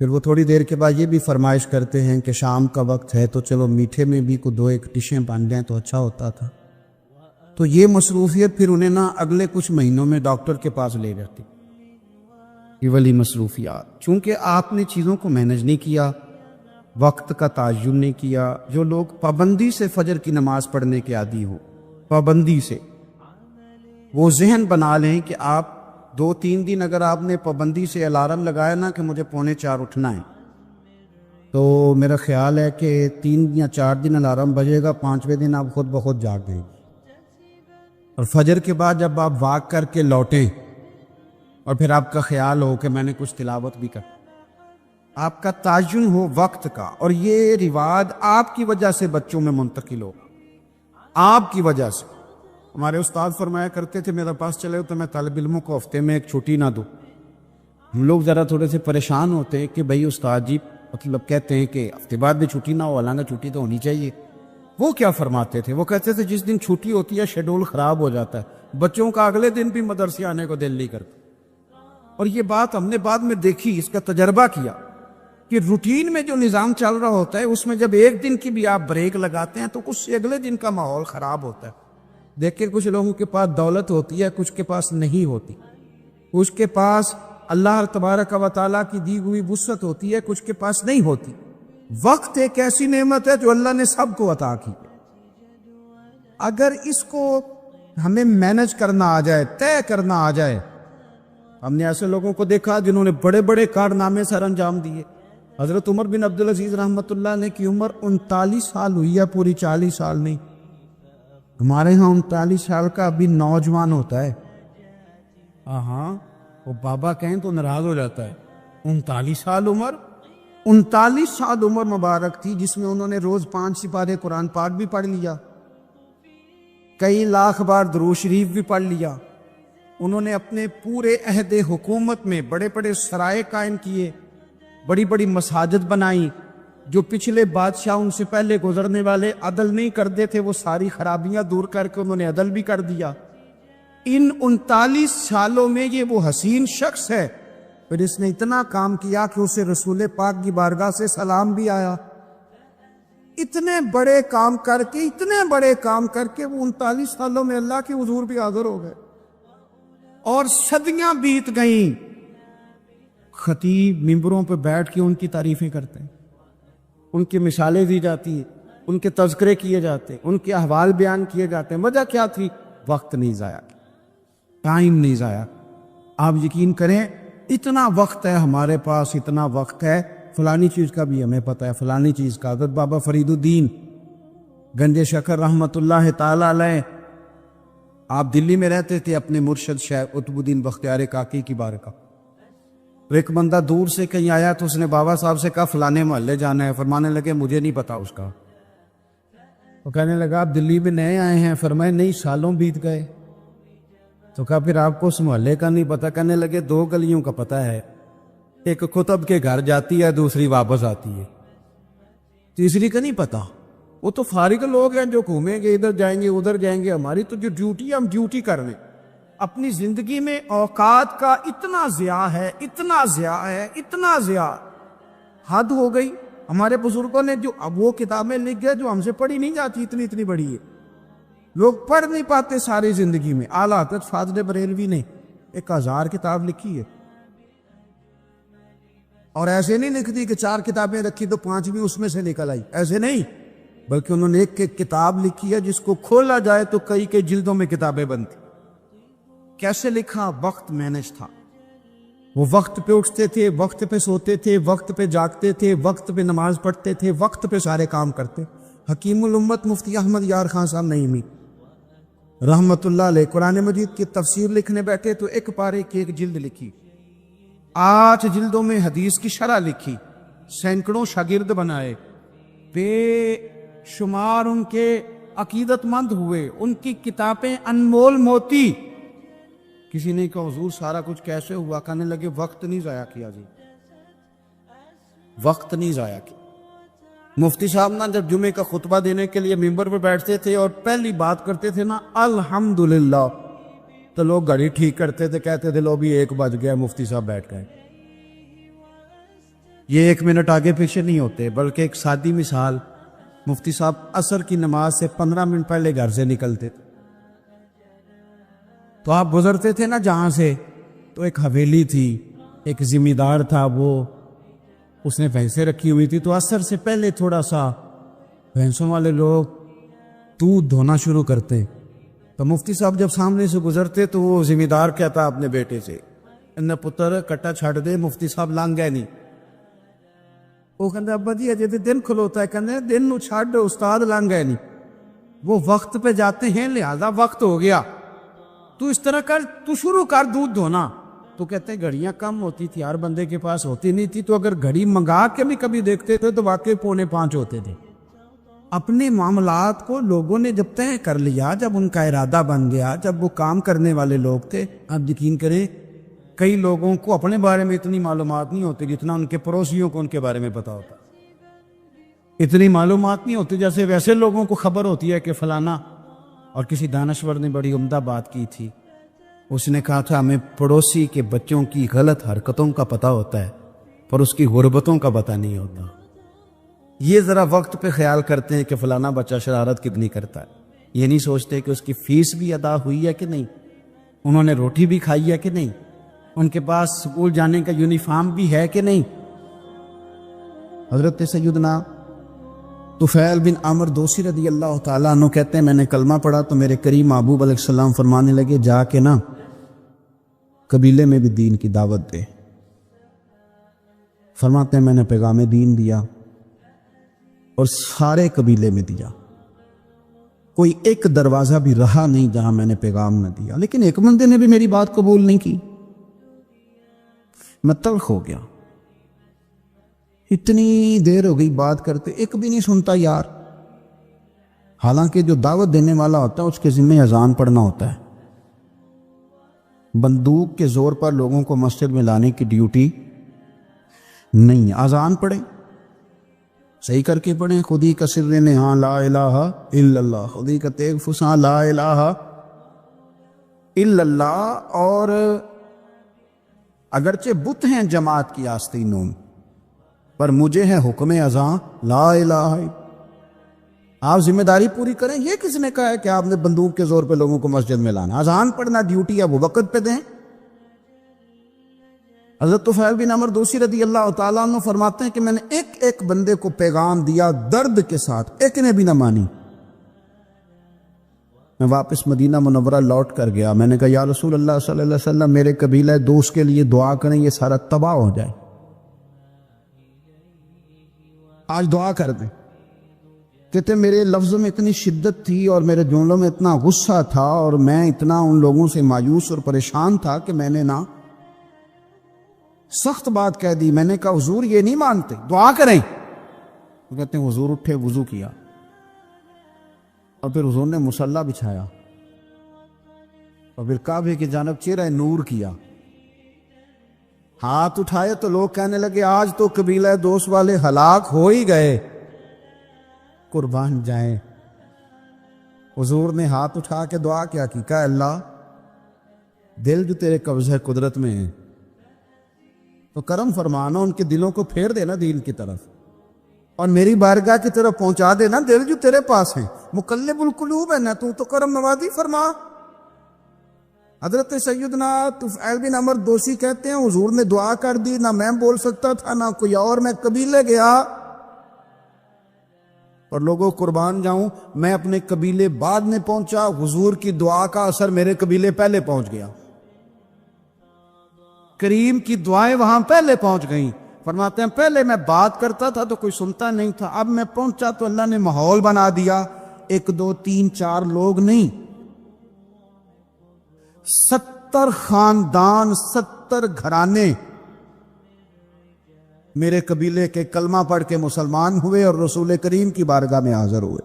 پھر وہ تھوڑی دیر کے بعد یہ بھی فرمائش کرتے ہیں کہ شام کا وقت ہے تو چلو میٹھے میں بھی کوئی 2-1 ڈشیں بن جائیں تو اچھا ہوتا تھا۔ تو یہ مصروفیت پھر انہیں نہ اگلے کچھ مہینوں میں ڈاکٹر کے پاس لے جاتی، یہ والی مصروفیات، چونکہ آپ نے چیزوں کو مینج نہیں کیا، وقت کا تعین نہیں کیا۔ جو لوگ پابندی سے فجر کی نماز پڑھنے کے عادی ہوں، پابندی سے، وہ ذہن بنا لیں کہ آپ 2-3 دن اگر آپ نے پابندی سے الارم لگایا نا کہ مجھے 3:45 اٹھنا ہے، تو میرا خیال ہے کہ 3 یا 4 دن الارم بجے گا، 5ویں دن آپ خود بخود جاگ گئے۔ اور فجر کے بعد جب آپ واک کر کے لوٹیں اور پھر آپ کا خیال ہو کہ میں نے کچھ تلاوت بھی کر، آپ کا تعین ہو وقت کا، اور یہ رواج آپ کی وجہ سے بچوں میں منتقل ہو، آپ کی وجہ سے۔ ہمارے استاد فرمایا کرتے تھے میرے پاس چلے تو میں طالب علموں کو ہفتے میں 1 چھٹی نہ دوں، ہم لوگ ذرا تھوڑے سے پریشان ہوتے ہیں کہ بھائی استاد جی مطلب کہتے ہیں کہ ہفتے بعد بھی چھٹی نہ ہو، حالانکہ چھٹی تو ہونی چاہیے۔ وہ کیا فرماتے تھے؟ وہ کہتے تھے جس دن چھٹی ہوتی ہے شیڈول خراب ہو جاتا ہے، بچوں کا اگلے دن بھی مدرسے آنے کو دل نہیں کرتا۔ اور یہ بات ہم نے بعد میں دیکھی، اس کا تجربہ کیا کہ روٹین میں جو نظام چل رہا ہوتا ہے اس میں جب ایک دن کی بھی آپ بریک لگاتے ہیں تو اس سے اگلے دن کا ماحول خراب ہوتا ہے۔ دیکھیں کچھ لوگوں کے پاس دولت ہوتی ہے، کچھ کے پاس نہیں ہوتی، کچھ کے پاس اللہ تبارک و تعالیٰ کی دی ہوئی وسعت ہوتی ہے، کچھ کے پاس نہیں ہوتی۔ وقت ایک ایسی نعمت ہے جو اللہ نے سب کو عطا کی، اگر اس کو ہمیں مینج کرنا آ جائے، طے کرنا آ جائے۔ ہم نے ایسے لوگوں کو دیکھا جنہوں نے بڑے بڑے کارنامے سر انجام دیے۔ حضرت عمر بن عبدالعزیز رحمۃ اللہ علیہ کی عمر 39 سال ہوئی ہے، پوری 40 سال نہیں۔ ہمارے ہاں 39 سال کا ابھی نوجوان ہوتا ہے، ہاں وہ بابا کہیں تو ناراض ہو جاتا ہے۔ 39 سال عمر، 39 سال عمر مبارک تھی جس میں انہوں نے روز 5 سپارے قرآن پاک بھی پڑھ لیا، کئی لاکھ بار درود شریف بھی پڑھ لیا۔ انہوں نے اپنے پورے عہد حکومت میں بڑے بڑے سرائے قائم کیے، بڑی بڑی مساجد بنائی۔ جو پچھلے بادشاہ ان سے پہلے گزرنے والے عدل نہیں کرتے تھے وہ ساری خرابیاں دور کر کے انہوں نے عدل بھی کر دیا۔ ان 39 سالوں میں یہ وہ حسین شخص ہے پھر اس نے اتنا کام کیا کہ اسے رسول پاک کی بارگاہ سے سلام بھی آیا۔ اتنے بڑے کام کر کے وہ 39 سالوں میں اللہ کے حضور بھی حاضر ہو گئے، اور صدیاں بیت گئیں۔ خطیب ممبروں پہ بیٹھ کے ان کی تعریفیں کرتے ہیں، ان کی مثالیں دی جاتی ہیں، ان کے تذکرے کیے جاتے ہیں، ان کے احوال بیان کیے جاتے ہیں۔ وجہ کیا تھی؟ وقت نہیں ضائع، ٹائم نہیں ضائع۔ آپ یقین کریں اتنا وقت ہے ہمارے پاس، اتنا وقت ہے، فلانی چیز کا بھی ہمیں پتہ ہے، فلانی چیز کا۔ حضرت بابا فرید الدین گنج شکر رحمۃ اللہ تعالی علیہ، آپ دلی میں رہتے تھے، اپنے مرشد شیخ قطب الدین بختیار کاکی کی بارگاہ۔ ایک بندہ دور سے کہیں آیا تو اس نے بابا صاحب سے کہا فلانے محلے جانا ہے، فرمانے لگے مجھے نہیں پتا اس کا۔ وہ کہنے لگا آپ دلی میں نئے آئے ہیں؟ فرمائے نہیں، سالوں بیت گئے۔ تو کہا پھر آپ کو اس محلے کا نہیں پتا؟ کہنے لگے 2 گلیوں کا پتا ہے، ایک قطب کے گھر جاتی ہے، دوسری واپس آتی ہے، تیسری کا نہیں پتا۔ وہ تو فارغ لوگ ہیں جو گھومیں گے، ادھر جائیں گے ادھر جائیں گے، ہماری تو جو ڈیوٹی ہے ہم ڈیوٹی کر رہے ہیں۔ اپنی زندگی میں اوقات کا اتنا ضیاع ہے، اتنا ضیاع، حد ہو گئی۔ ہمارے بزرگوں نے جو اب وہ کتابیں لکھ گئے جو ہم سے پڑھی نہیں جاتی، اتنی بڑی ہے، لوگ پڑھ نہیں پاتے ساری زندگی میں۔ اعلیٰ حضرت فاضل بریلوی نے 1000 کتاب لکھی ہے، اور ایسے نہیں لکھتی کہ 4 کتابیں رکھی تو 5 اس میں سے نکل آئی، ایسے نہیں، بلکہ انہوں نے ایک کتاب لکھی ہے جس کو کھولا جائے تو کئی جلدوں میں کتابیں بنتی۔ کیسے لکھا؟ وقت مینج تھا، وہ وقت پہ اٹھتے تھے، وقت پہ سوتے تھے، وقت پہ جاگتے تھے، وقت پہ نماز پڑھتے تھے، وقت پہ سارے کام کرتے۔ حکیم الامت مفتی احمد یار خان صاحب نعیمی رحمت اللہ علیہ قرآن مجید کی تفسیر لکھنے بیٹھے تو ایک پارے کی 1 جلد لکھی، 8 جلدوں میں حدیث کی شرح لکھی، سینکڑوں شاگرد بنائے، بے شمار ان کے عقیدت مند ہوئے، ان کی کتابیں انمول موتی۔ کسی نے کہا حضور سارا کچھ کیسے ہوا؟ کہنے لگے وقت نہیں ضائع کیا جی، وقت نہیں ضائع کیا۔ مفتی صاحب نا جب جمعے کا خطبہ دینے کے لیے ممبر پہ بیٹھتے تھے اور پہلی بات کرتے تھے نا الحمدللہ، تو لوگ گھڑی ٹھیک کرتے تھے، کہتے تھے لو بھی 1 بج گیا، مفتی صاحب بیٹھ گئے۔ یہ 1 منٹ آگے پیچھے نہیں ہوتے، بلکہ ایک سادی مثال، مفتی صاحب عصر کی نماز سے 15 منٹ پہلے گھر سے نکلتے تھے، تو آپ گزرتے تھے نا جہاں سے، تو ایک حویلی تھی، ایک ذمہ دار تھا، وہ اس نے بھینسیں رکھی ہوئی تھی، تو عصر سے پہلے تھوڑا سا بھینسوں والے لوگ دودھ دھونا شروع کرتے، تو مفتی صاحب جب سامنے سے گزرتے تو وہ ذمہ دار کہتا اپنے بیٹے سے انہیں پتر کٹا چھڑ دے، مفتی صاحب لنگ گئے نہیں۔ وہ کہتے ابا جی اجے تو دن کھلوتا ہے، کہتے دن نو چھڑ استاد لنگ گئے نہیں، وہ وقت پہ جاتے ہیں لہذا وقت ہو گیا، تو اس طرح کر، تو شروع کر دودھ دھونا۔ تو کہتے ہیں گھڑیاں کم ہوتی تھی، ہر بندے کے پاس ہوتی نہیں تھی، تو اگر گھڑی منگا کے بھی کبھی دیکھتے تھے تو واقعی 4:45 ہوتے تھے۔ اپنے معاملات کو لوگوں نے جب طے کر لیا، جب ان کا ارادہ بن گیا، جب وہ کام کرنے والے لوگ تھے، آپ یقین کریں کئی لوگوں کو اپنے بارے میں اتنی معلومات نہیں ہوتی جتنا ان کے پڑوسیوں کو ان کے بارے میں پتا ہوتا. اتنی معلومات نہیں ہوتی جیسے ویسے لوگوں کو خبر ہوتی ہے کہ فلانا. اور کسی دانشور نے بڑی عمدہ بات کی تھی. اس نے کہا تھا ہمیں پڑوسی کے بچوں کی غلط حرکتوں کا پتہ ہوتا ہے پر اس کی غربتوں کا پتہ نہیں ہوتا. یہ ذرا وقت پہ خیال کرتے ہیں کہ فلانا بچہ شرارت کتنی کرتا ہے. یہ نہیں سوچتے کہ اس کی فیس بھی ادا ہوئی ہے کہ نہیں, انہوں نے روٹی بھی کھائی ہے کہ نہیں, ان کے پاس اسکول جانے کا یونیفارم بھی ہے کہ نہیں. حضرت سیدنا طفیل بن عمر دوسی رضی اللہ تعالیٰ عنہ کہتے ہیں میں نے کلمہ پڑھا تو میرے کریم محبوب علیہ السلام فرمانے لگے جا کے نا قبیلے میں بھی دین کی دعوت دے. فرماتے ہیں میں نے پیغام دین دیا اور سارے قبیلے میں دیا, کوئی ایک دروازہ بھی رہا نہیں جہاں میں نے پیغام نہ دیا. لیکن ایک بندے نے بھی میری بات قبول نہیں کی. میں تلخ ہو گیا, اتنی دیر ہو گئی بات کرتے, ایک بھی نہیں سنتا یار. حالانکہ جو دعوت دینے والا ہوتا ہے اس کے ذمہ اذان پڑھنا ہوتا ہے. بندوق کے زور پر لوگوں کو مسجد میں لانے کی ڈیوٹی نہیں. اذان پڑھیں, صحیح کر کے پڑھیں. خودی کا سر نے ہاں لا الہ الا اللہ, خودی کا تیغ فساں لا الہ الا اللہ. اور اگرچہ بت ہیں جماعت کی آستینوں پر مجھے ہے حکم اذان لا الہ. آپ ذمہ داری پوری کریں. یہ کس نے کہا ہے کہ آپ نے بندوق کے زور پہ لوگوں کو مسجد میں لانا؟ اذان پڑھنا ڈیوٹی ہے, وہ وقت پہ دیں. حضرت طفیل بن عمر دوسی رضی اللہ تعالیٰ عنہ فرماتے ہیں کہ میں نے ایک ایک بندے کو پیغام دیا درد کے ساتھ, ایک نے بھی نہ مانی. میں واپس مدینہ منورہ لوٹ کر گیا. میں نے کہا یا رسول اللہ صلی اللہ علیہ وسلم میرے قبیلہ دوست کے لیے دعا کریں, یہ سارا تباہ ہو جائے. آج دعا کر دیں. کہتے میرے لفظوں میں اتنی شدت تھی اور میرے جملوں میں اتنا غصہ تھا اور میں اتنا ان لوگوں سے مایوس اور پریشان تھا کہ میں نے نا سخت بات کہہ دی. میں نے کہا حضور یہ نہیں مانتے, دعا کریں. وہ کہتے ہیں حضور اٹھے, وضو کیا اور پھر حضور نے مصلی بچھایا اور پھر کعبے کی جانب چہرہ نور کیا, ہاتھ اٹھائے تو لوگ کہنے لگے آج تو قبیلہ دوست والے ہلاک ہو ہی گئے, قربان جائیں. حضور نے ہاتھ اٹھا کے دعا کیا کی, کہا اللہ دل جو تیرے قبضہ قدرت میں ہیں تو کرم فرمانا, ان کے دلوں کو پھیر دینا دین کی طرف اور میری بارگاہ کی طرف پہنچا دینا دل جو تیرے پاس ہیں. مقلب القلوب ہے نا تو کرم نوازی فرما. حضرت سیدنا طفیل بن عمر دوسی کہتے ہیں حضور نے دعا کر دی, نہ میں بول سکتا تھا نہ کوئی اور. میں قبیلے گیا اور لوگوں قربان جاؤں میں اپنے قبیلے بعد میں پہنچا, حضور کی دعا کا اثر میرے قبیلے پہلے پہنچ گیا. کریم کی دعائیں وہاں پہلے پہنچ گئیں. فرماتے ہیں پہلے میں بات کرتا تھا تو کوئی سنتا نہیں تھا, اب میں پہنچا تو اللہ نے ماحول بنا دیا. 1 2 3 4 لوگ نہیں, 70 خاندان 70 گھرانے میرے قبیلے کے کلمہ پڑھ کے مسلمان ہوئے اور رسول کریم کی بارگاہ میں حاضر ہوئے.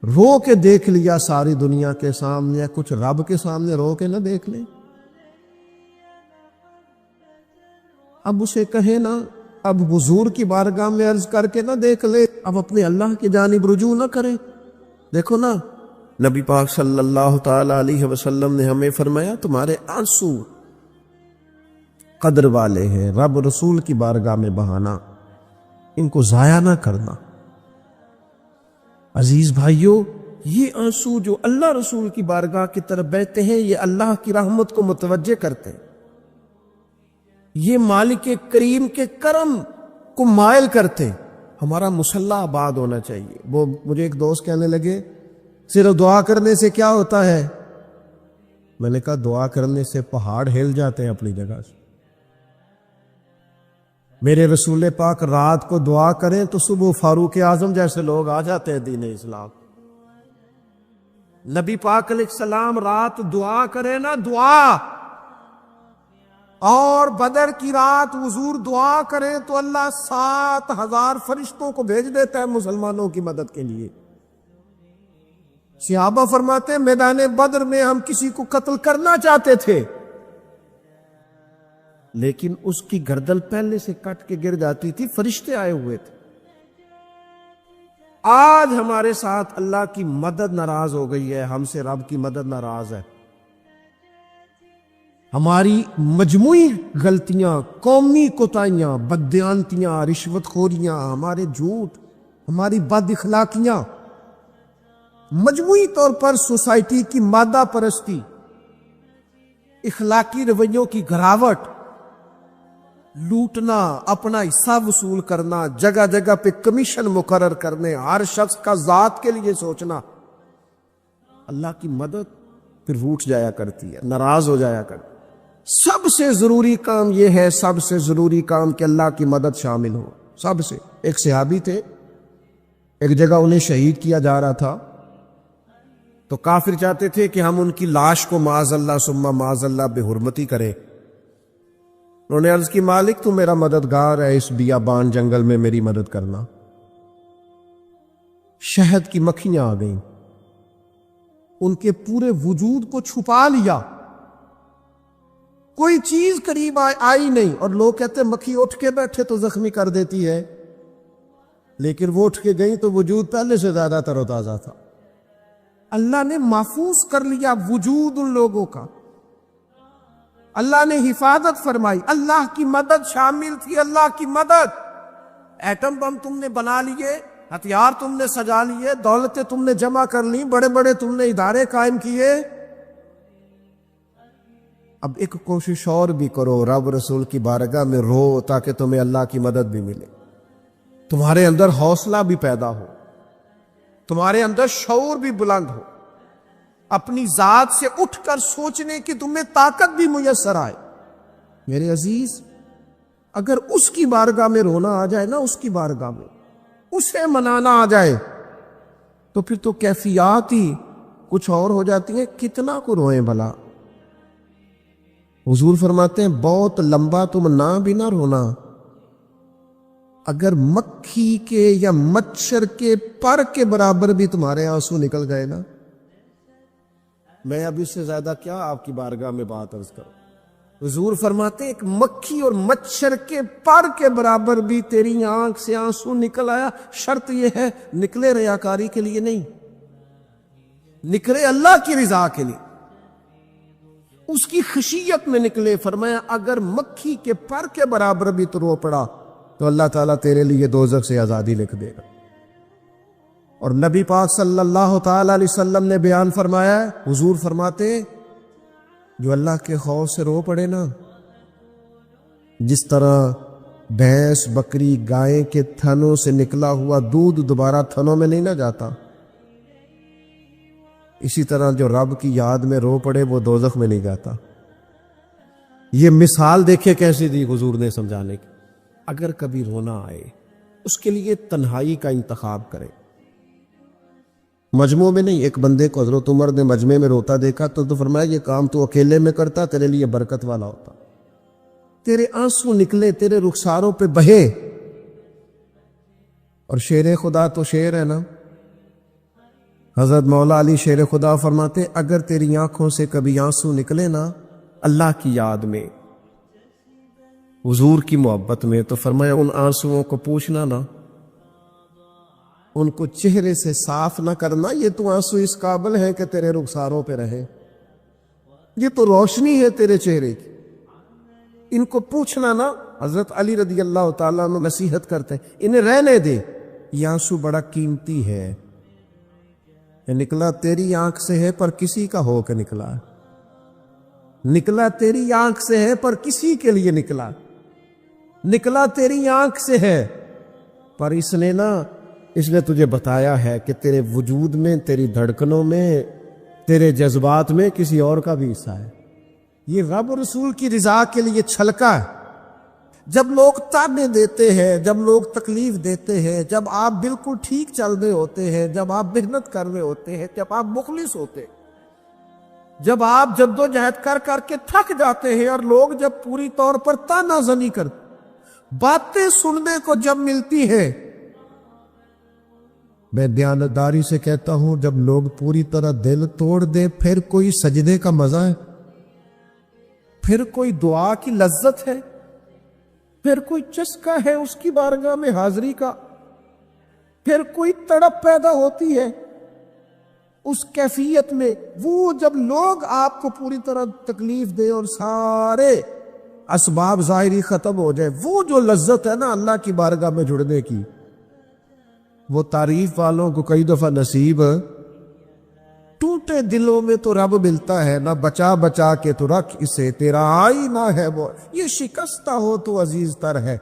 رو کے دیکھ لیا ساری دنیا کے سامنے, کچھ رب کے سامنے رو کے نہ دیکھ لیں. اب اسے کہے نا, اب حضور کی بارگاہ میں عرض کر کے نہ دیکھ لے, اب اپنے اللہ کی جانب رجوع نہ کرے. دیکھو نا نبی پاک صلی اللہ تعالی علیہ وسلم نے ہمیں فرمایا تمہارے آنسو قدر والے ہیں, رب رسول کی بارگاہ میں بہانا, ان کو ضائع نہ کرنا. عزیز بھائیو, یہ آنسو جو اللہ رسول کی بارگاہ کی طرف بہتے ہیں یہ اللہ کی رحمت کو متوجہ کرتے ہیں, یہ مالک کریم کے کرم کو مائل کرتے. ہمارا مسلح آباد ہونا چاہیے. وہ مجھے ایک دوست کہنے لگے صرف دعا کرنے سے کیا ہوتا ہے؟ میں نے کہا دعا کرنے سے پہاڑ ہل جاتے ہیں اپنی جگہ سے. میرے رسول پاک رات کو دعا کریں تو صبح فاروق اعظم جیسے لوگ آ جاتے ہیں دین اسلام. نبی پاک علیہ السلام رات دعا کرے نا, دعا, اور بدر کی رات حضور دعا کرے تو اللہ 7000 فرشتوں کو بھیج دیتا ہے مسلمانوں کی مدد کے لیے. صحابہ فرماتے ہیں میدان بدر میں ہم کسی کو قتل کرنا چاہتے تھے, لیکن اس کی گردن پہلے سے کٹ کے گر جاتی تھی، فرشتے آئے ہوئے تھے۔ آج ہمارے ساتھ اللہ کی مدد ناراض ہو گئی ہے، ہم سے رب کی مدد ناراض ہے۔ ہماری مجموعی غلطیاں، قومی کوتاہیاں، بددیانتیاں، رشوت خوریاں، ہمارے جھوٹ، ہماری بد اخلاقیاں، مجموعی طور پر سوسائٹی کی مادہ پرستی، اخلاقی رویوں کی گراوٹ، لوٹنا، اپنا حصہ وصول کرنا، جگہ جگہ پہ کمیشن مقرر کرنے، ہر شخص کا ذات کے لیے سوچنا، اللہ کی مدد پھر روٹ جایا کرتی ہے، ناراض ہو جایا کرتی ہے۔ سب سے ضروری کام یہ ہے، سب سے ضروری کام کہ اللہ کی مدد شامل ہو۔ سب سے ایک صحابی تھے، ایک جگہ انہیں شہید کیا جا رہا تھا، تو کافر چاہتے تھے کہ ہم ان کی لاش کو معاذ اللہ ثم معاذ اللہ بے حرمتی کریں۔ انہوں نے عرض کی مالک تو میرا مددگار ہے، اس بیابان جنگل میں میری مدد کرنا۔ شہد کی مکھیاں آ گئیں، ان کے پورے وجود کو چھپا لیا، کوئی چیز قریب آئی نہیں، اور لوگ کہتے مکھی اٹھ کے بیٹھے تو زخمی کر دیتی ہے، لیکن وہ اٹھ کے گئی تو وجود پہلے سے زیادہ تر و تازہ تھا۔ اللہ نے محفوظ کر لیا وجود ان لوگوں کا، اللہ نے حفاظت فرمائی، اللہ کی مدد شامل تھی، اللہ کی مدد۔ ایٹم بم تم نے بنا لیے، ہتھیار تم نے سجا لیے، دولتیں تم نے جمع کر لی، بڑے بڑے تم نے ادارے قائم کیے، اب ایک کوشش اور بھی کرو، رب رسول کی بارگاہ میں رو تاکہ تمہیں اللہ کی مدد بھی ملے، تمہارے اندر حوصلہ بھی پیدا ہو، تمہارے اندر شعور بھی بلند ہو، اپنی ذات سے اٹھ کر سوچنے کی تمہیں طاقت بھی میسر آئے۔ میرے عزیز، اگر اس کی بارگاہ میں رونا آ جائے نا، اس کی بارگاہ میں اسے منانا آ جائے، تو پھر تو کیفیات ہی کچھ اور ہو جاتی ہیں۔ کتنا کو روئیں بھلا؟ حضور فرماتے ہیں بہت لمبا تم نہ بھی نہ رونا، اگر مکھی کے یا مچھر کے پر کے برابر بھی تمہارے آنسو نکل گئے نا، میں اب اس سے زیادہ کیا آپ کی بارگاہ میں بات عرض کروں۔ حضور فرماتے ہیں ایک مکھی اور مچھر کے پر کے برابر بھی تیری آنکھ سے آنسو نکل آیا، شرط یہ ہے نکلے ریاکاری کے لیے نہیں، نکلے اللہ کی رضا کے لیے، اس کی خشیت میں نکلے۔ فرمایا اگر مکھی کے پر کے برابر بھی تو رو پڑا تو اللہ تعالیٰ تیرے لیے دوزخ سے آزادی لکھ دے گا۔ اور نبی پاک صلی اللہ تعالی علیہ وسلم نے بیان فرمایا ہے، حضور فرماتے جو اللہ کے خوف سے رو پڑے نا، جس طرح بھینس بکری گائے کے تھنوں سے نکلا ہوا دودھ دوبارہ تھنوں میں نہیں نہ جاتا، اسی طرح جو رب کی یاد میں رو پڑے وہ دوزخ میں نہیں جاتا۔ یہ مثال دیکھے کیسی دی حضور نے سمجھانے کی۔ اگر کبھی رونا آئے اس کے لیے تنہائی کا انتخاب کرے، مجموع میں نہیں۔ ایک بندے کو حضرت عمر نے مجمع میں روتا دیکھا تو فرمایا یہ کام تو اکیلے میں کرتا تیرے لیے برکت والا ہوتا، تیرے آنسو نکلے، تیرے رخساروں پہ بہے۔ اور شیر خدا تو شیر ہے نا، حضرت مولا علی شیر خدا فرماتے اگر تیری آنکھوں سے کبھی آنسو نکلے نا اللہ کی یاد میں، حضور کی محبت میں، تو فرمایا ان آنسوؤں کو پوچھنا نا، ان کو چہرے سے صاف نہ کرنا، یہ تو آنسو اس قابل ہے کہ تیرے رخساروں پہ رہے، یہ تو روشنی ہے تیرے چہرے کی، ان کو پوچھنا نا۔ حضرت علی رضی اللہ تعالیٰ عنہ نصیحت کرتے ہیں انہیں رہنے دے، یہ آنسو بڑا قیمتی ہے، یہ نکلا تیری آنکھ سے ہے پر کسی کا ہو کے نکلا ہے، نکلا تیری آنکھ سے ہے پر کسی کے لیے نکلا، نکلا تیری آنکھ سے ہے پر اس نے تجھے بتایا ہے کہ تیرے وجود میں، تیری دھڑکنوں میں، تیرے جذبات میں کسی اور کا بھی حصہ ہے۔ یہ رب رسول کی رضا کے لیے چھلکا ہے۔ جب لوگ تانے دیتے ہیں، جب لوگ تکلیف دیتے ہیں، جب آپ بالکل ٹھیک چل رہے ہوتے ہیں، جب آپ محنت کر رہے ہوتے ہیں، جب آپ مخلص ہوتے ہیں، جب آپ جدوجہد کر کر کے تھک جاتے ہیں، اور لوگ جب پوری طور پر تانا زنی کرتے، باتیں سننے کو جب ملتی ہیں، میں دیانتداری سے کہتا ہوں جب لوگ پوری طرح دل توڑ دے پھر کوئی سجدے کا مزہ ہے؟ پھر کوئی دعا کی لذت ہے، پھر کوئی چسکا ہے اس کی بارگاہ میں حاضری کا، پھر کوئی تڑپ پیدا ہوتی ہے اس کیفیت میں، وہ جب لوگ آپ کو پوری طرح تکلیف دے اور سارے اسباب ظاہری ختم ہو جائے، وہ جو لذت ہے نا اللہ کی بارگاہ میں جڑنے کی، وہ تعریف والوں کو کئی دفعہ نصیب ہے۔ ٹوٹے دلوں میں تو رب ملتا ہے، نہ بچا بچا کے تو رکھ اسے، تیرا آئینہ ہے وہ، یہ شکستہ ہو تو عزیز تر ہے۔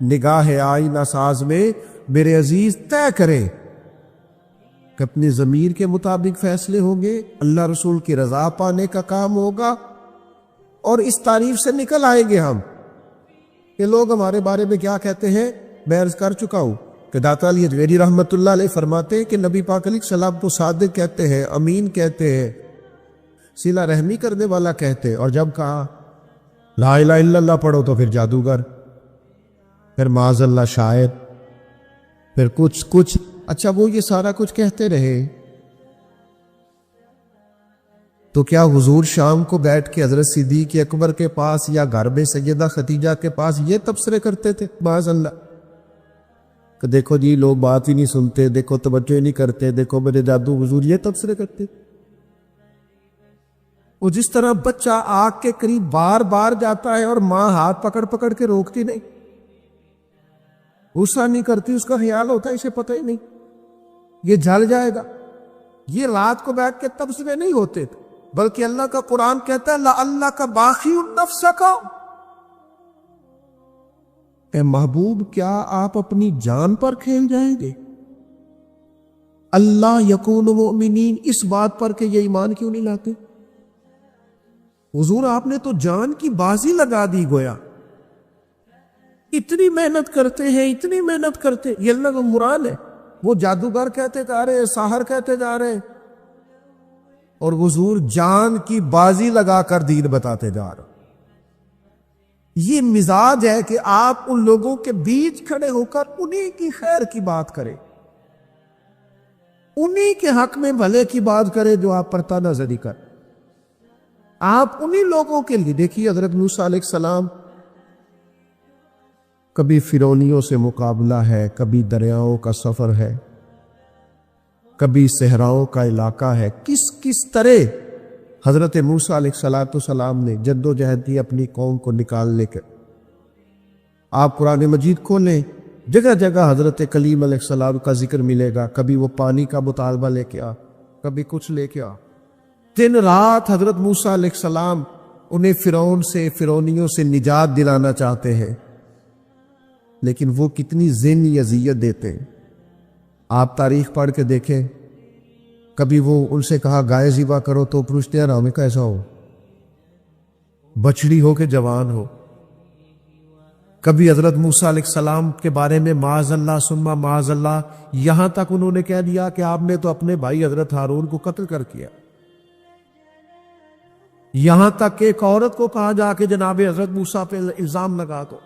نگاہ آئینہ ساز میں میرے عزیز طے کرے کہ اپنی ضمیر کے مطابق فیصلے ہوں گے، اللہ رسول کی رضا پانے کا کام ہوگا، اور اس تعریف سے نکل آئیں گے ہم کہ لوگ ہمارے بارے میں کیا کہتے ہیں۔ میں عرض کر چکا ہوں کہ داتا علی حجویری رحمت اللہ علیہ فرماتے ہیں کہ نبی پاک علیہ السلام کو صادق کہتے ہیں، امین کہتے ہیں، صلہ رحمی کرنے والا کہتے ہیں، اور جب کہا لا الہ الا اللہ پڑھو تو پھر جادوگر، پھر معاذ اللہ شاعر، پھر کچھ اچھا وہ یہ سارا کچھ کہتے رہے تو کیا حضور شام کو بیٹھ کے حضرت صدیق اکبر کے پاس یا گھر میں سیدہ خدیجہ کے پاس یہ تبصرے کرتے تھے معاذ اللہ کہ دیکھو جی لوگ بات ہی نہیں سنتے، دیکھو توجہ ہی نہیں کرتے، دیکھو میرے جادو حضور، یہ تبصرے کرتے؟ وہ جس طرح بچہ آگ کے قریب بار بار جاتا ہے اور ماں ہاتھ پکڑ پکڑ کے روکتی نہیں، غصہ نہیں کرتی، اس کا خیال ہوتا ہے اسے پتہ ہی نہیں یہ جل جائے گا، یہ رات کو بیٹھ کے تبصرے نہیں ہوتے تھے، بلکہ اللہ کا قرآن کہتا ہے لَعَلَّكَ بَاخِعٌ نَفْسَكَ، اے محبوب کیا آپ اپنی جان پر کھیل جائیں گے؟ اللہ یکون مؤمنین، اس بات پر کہ یہ ایمان کیوں نہیں لاتے؟ حضور آپ نے تو جان کی بازی لگا دی گویا، اتنی محنت کرتے ہیں، اتنی محنت کرتے، یہ اللہ کا مراد ہے۔ وہ جادوگر کہتے جا رہے، ساحر کہتے جا رہے، اور حضور جان کی بازی لگا کر دین بتاتے جا رہے۔ یہ مزاج ہے کہ آپ ان لوگوں کے بیچ کھڑے ہو کر انہی کی خیر کی بات کریں، انہی کے حق میں بھلے کی بات کریں جو آپ پر تناظری کر، آپ انہی لوگوں کے لیے۔ دیکھیے حضرت موسیٰ علیہ السلام، کبھی فرعونیوں سے مقابلہ ہے، کبھی دریاؤں کا سفر ہے، کبھی صحراؤں کا علاقہ ہے، کس طرح حضرت موسیٰ علیہ السلام نے جد و جہد کی اپنی قوم کو نکالنے کے۔ آپ قرآن مجید کھولیں، جگہ جگہ حضرت کلیم علیہ السلام کا ذکر ملے گا، کبھی وہ پانی کا مطالبہ لے کے آ، کبھی کچھ لے کے آ۔ دن رات حضرت موسیٰ علیہ السلام انہیں فرعون سے، فرعونیوں سے نجات دلانا چاہتے ہیں، لیکن وہ کتنی ذہنی اذیت دیتے ہیں۔ آپ تاریخ پڑھ کے دیکھیں، کبھی وہ ان سے کہا گائے ذبح کرو تو پوچھتے ہیں ہمیں کیسا ہو، بچڑی ہو کہ جوان ہو۔ کبھی حضرت موسیٰ علیہ السلام کے بارے میں معاذ اللہ ثم معاذ اللہ، یہاں تک انہوں نے کہہ دیا کہ آپ نے تو اپنے بھائی حضرت ہارون کو قتل کر کیا۔ یہاں تک کہ ایک عورت کو کہا جا کے جناب حضرت موسیٰ پہ الزام لگا دو۔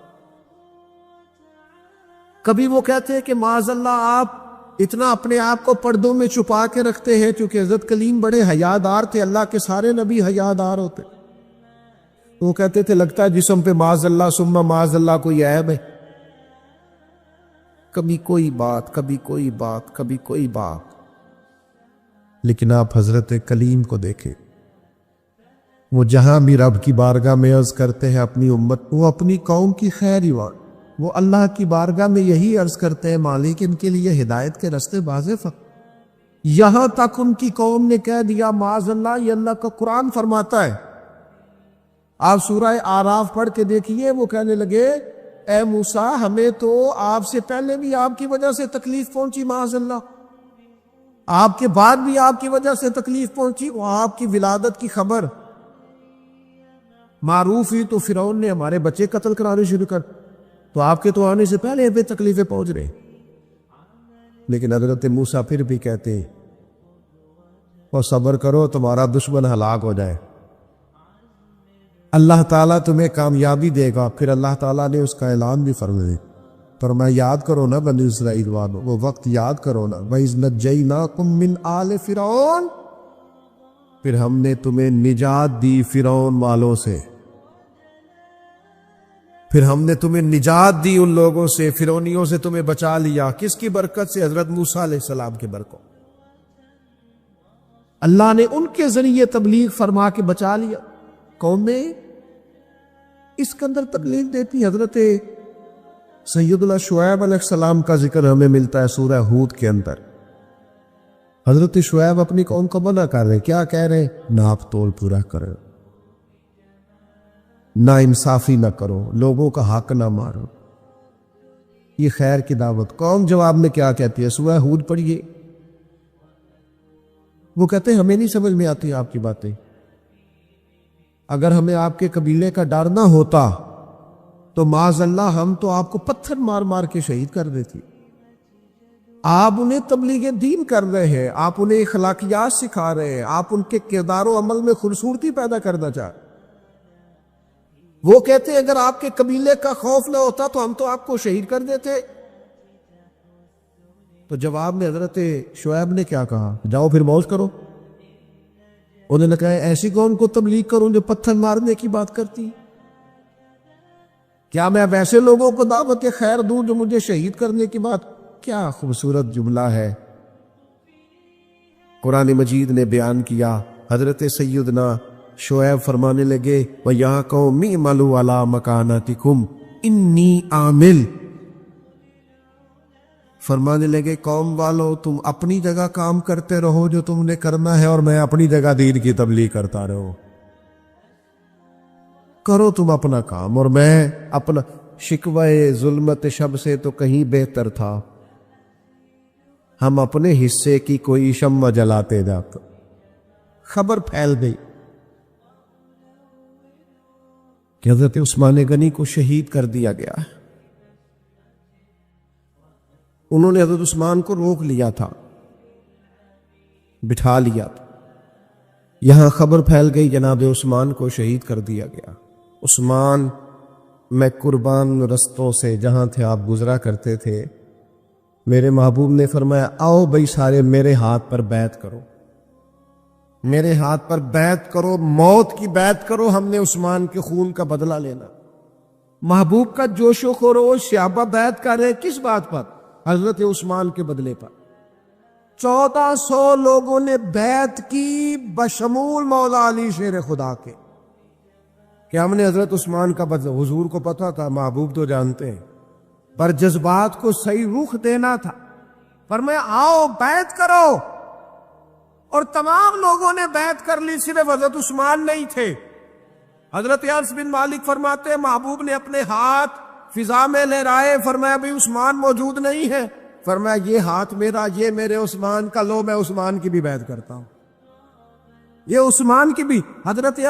کبھی وہ کہتے ہیں کہ معاذ اللہ آپ اتنا اپنے آپ کو پردوں میں چھپا کے رکھتے ہیں، چونکہ حضرت کلیم بڑے حیادار تھے، اللہ کے سارے نبی حیادار ہوتے۔ وہ کہتے تھے لگتا ہے جسم پہ معاذ اللہ ثم معاذ اللہ کوئی عیب ہے۔ کبھی کوئی بات، کبھی کوئی بات، کبھی کوئی بات۔ لیکن آپ حضرت کلیم کو دیکھیں، وہ جہاں بھی رب کی بارگاہ میں عرض کرتے ہیں اپنی امت، وہ اپنی قوم کی خیر ہی وان، وہ اللہ کی بارگاہ میں یہی عرض کرتے ہیں مالک ان کے لیے ہدایت کے راستے واضح فق۔ یہاں تک ان کی قوم نے کہہ دیا معاذ اللہ، یہ اللہ کا قرآن فرماتا ہے۔ آپ سورہ آراف پڑھ کے دیکھیے، وہ کہنے لگے اے موسیٰ ہمیں تو آپ سے پہلے بھی آپ کی وجہ سے تکلیف پہنچی، معاذ اللہ آپ کے بعد بھی آپ کی وجہ سے تکلیف پہنچی، وہ آپ کی ولادت کی خبر معروف ہی تو فرعون نے ہمارے بچے قتل کرانے شروع کر، تو آپ کے تو آنے سے پہلے ہمیں تکلیفیں پہنچ رہے۔ لیکن حضرت موسیٰ پھر بھی کہتے وہ صبر کرو تمہارا دشمن ہلاک ہو جائے، اللہ تعالیٰ تمہیں کامیابی دے گا۔ پھر اللہ تعالیٰ نے اس کا اعلان بھی فرمایا، فرمایا یاد کرو نا بنی اسرائیل والو، وہ وقت یاد کرو نا، وَإِذْ نَجَّيْنَاكُمْ مِنْ آلِ فِرْعَوْنَ، پھر ہم نے تمہیں نجات دی فرعون والوں سے، پھر ہم نے تمہیں نجات دی ان لوگوں سے، فرعونیوں سے تمہیں بچا لیا۔ کس کی برکت سے؟ حضرت موسیٰ علیہ السلام کی برکت۔ اللہ نے ان کے ذریعے تبلیغ فرما کے بچا لیا۔ قوم میں اس کے اندر تکلیف دیتی۔ حضرت سیدنا شعیب علیہ السلام کا ذکر ہمیں ملتا ہے سورہ ہود کے اندر۔ حضرت شعیب اپنی قوم کو منع کر رہے، کیا کہہ رہے؟ ناپ تول پورا کرو، نا انصافی نہ کرو، لوگوں کا حق نہ مارو، یہ خیر کی دعوت۔ قوم جواب میں کیا کہتی ہے؟ سورہ ہود پڑھیے۔ وہ کہتے ہیں ہمیں نہیں سمجھ میں آتی آپ کی باتیں، اگر ہمیں آپ کے قبیلے کا ڈر نہ ہوتا تو معاذ اللہ ہم تو آپ کو پتھر مار مار کے شہید کر دیتی۔ آپ انہیں تبلیغ دین کر رہے ہیں، آپ انہیں اخلاقیات سکھا رہے ہیں، آپ ان کے کردار و عمل میں خوبصورتی پیدا کرنا چاہ رہے۔ وہ کہتے ہیں اگر آپ کے قبیلے کا خوف نہ ہوتا تو ہم تو آپ کو شہید کر دیتے۔ تو جواب میں حضرت شعیب نے کیا کہا؟ جاؤ پھر موج کرو۔ انہوں نے کہا ایسی قوم کو تبلیغ کروں جو پتھر مارنے کی بات کرتی؟ کیا میں اب ایسے لوگوں کو دعوت خیر دوں جو مجھے شہید کرنے کی بات؟ کیا خوبصورت جملہ ہے قرآن مجید نے بیان کیا۔ حضرت سیدنا شعیب فرمانے لگے وَيَا قَوْمِ اعْمَلُوا عَلَىٰ مَكَانَتِكُمْ إِنِّي عَامِلٌ، فرمانے لگے قوم والو تم اپنی جگہ کام کرتے رہو جو تم نے کرنا ہے، اور میں اپنی جگہ دین کی تبلیغ کرتا رہو۔ کرو تم اپنا کام اور میں اپنا۔ شکوہ ظلمت شب سے تو کہیں بہتر تھا ہم اپنے حصے کی کوئی شمع جلاتے جاتے۔ خبر پھیل گئی کہ حضرت عثمان غنی کو شہید کر دیا گیا۔ انہوں نے حضرت عثمان کو روک لیا تھا، بٹھا لیا تھا۔ یہاں خبر پھیل گئی جناب عثمان کو شہید کر دیا گیا۔ عثمان، میں قربان رستوں سے جہاں تھے آپ گزرا کرتے تھے، میرے محبوب نے فرمایا آؤ بھائی سارے میرے ہاتھ پر بیعت کرو، میرے ہاتھ پر بیعت کرو، موت کی بیعت کرو، ہم نے عثمان کے خون کا بدلہ لینا۔ محبوب کا جوش و خروش، صحابہ بیعت کر رہے کس بات پر؟ حضرت عثمان کے بدلے پر۔ 1400 لوگوں نے بیعت کی بشمول مولا علی شیر خدا کے، کہ ہم نے حضرت عثمان کا بدلہ۔ حضور کو پتا تھا، محبوب تو جانتے ہیں، پر جذبات کو صحیح رخ دینا تھا۔ فرمایا آؤ بیعت کرو، اور تمام لوگوں نے بیعت کر لی، صرف حضرت عثمان نہیں تھے۔ حضرت انس بن مالک فرماتے ہیں محبوب نے اپنے ہاتھ فضا میں لہرائے، فرمایا بھی عثمان موجود نہیں ہے، فرمایا یہ ہاتھ میرا، یہ میرے عثمان کا، لو میں عثمان کی بھی بیعت کرتا ہوں، یہ عثمان کی بھی۔ حضرت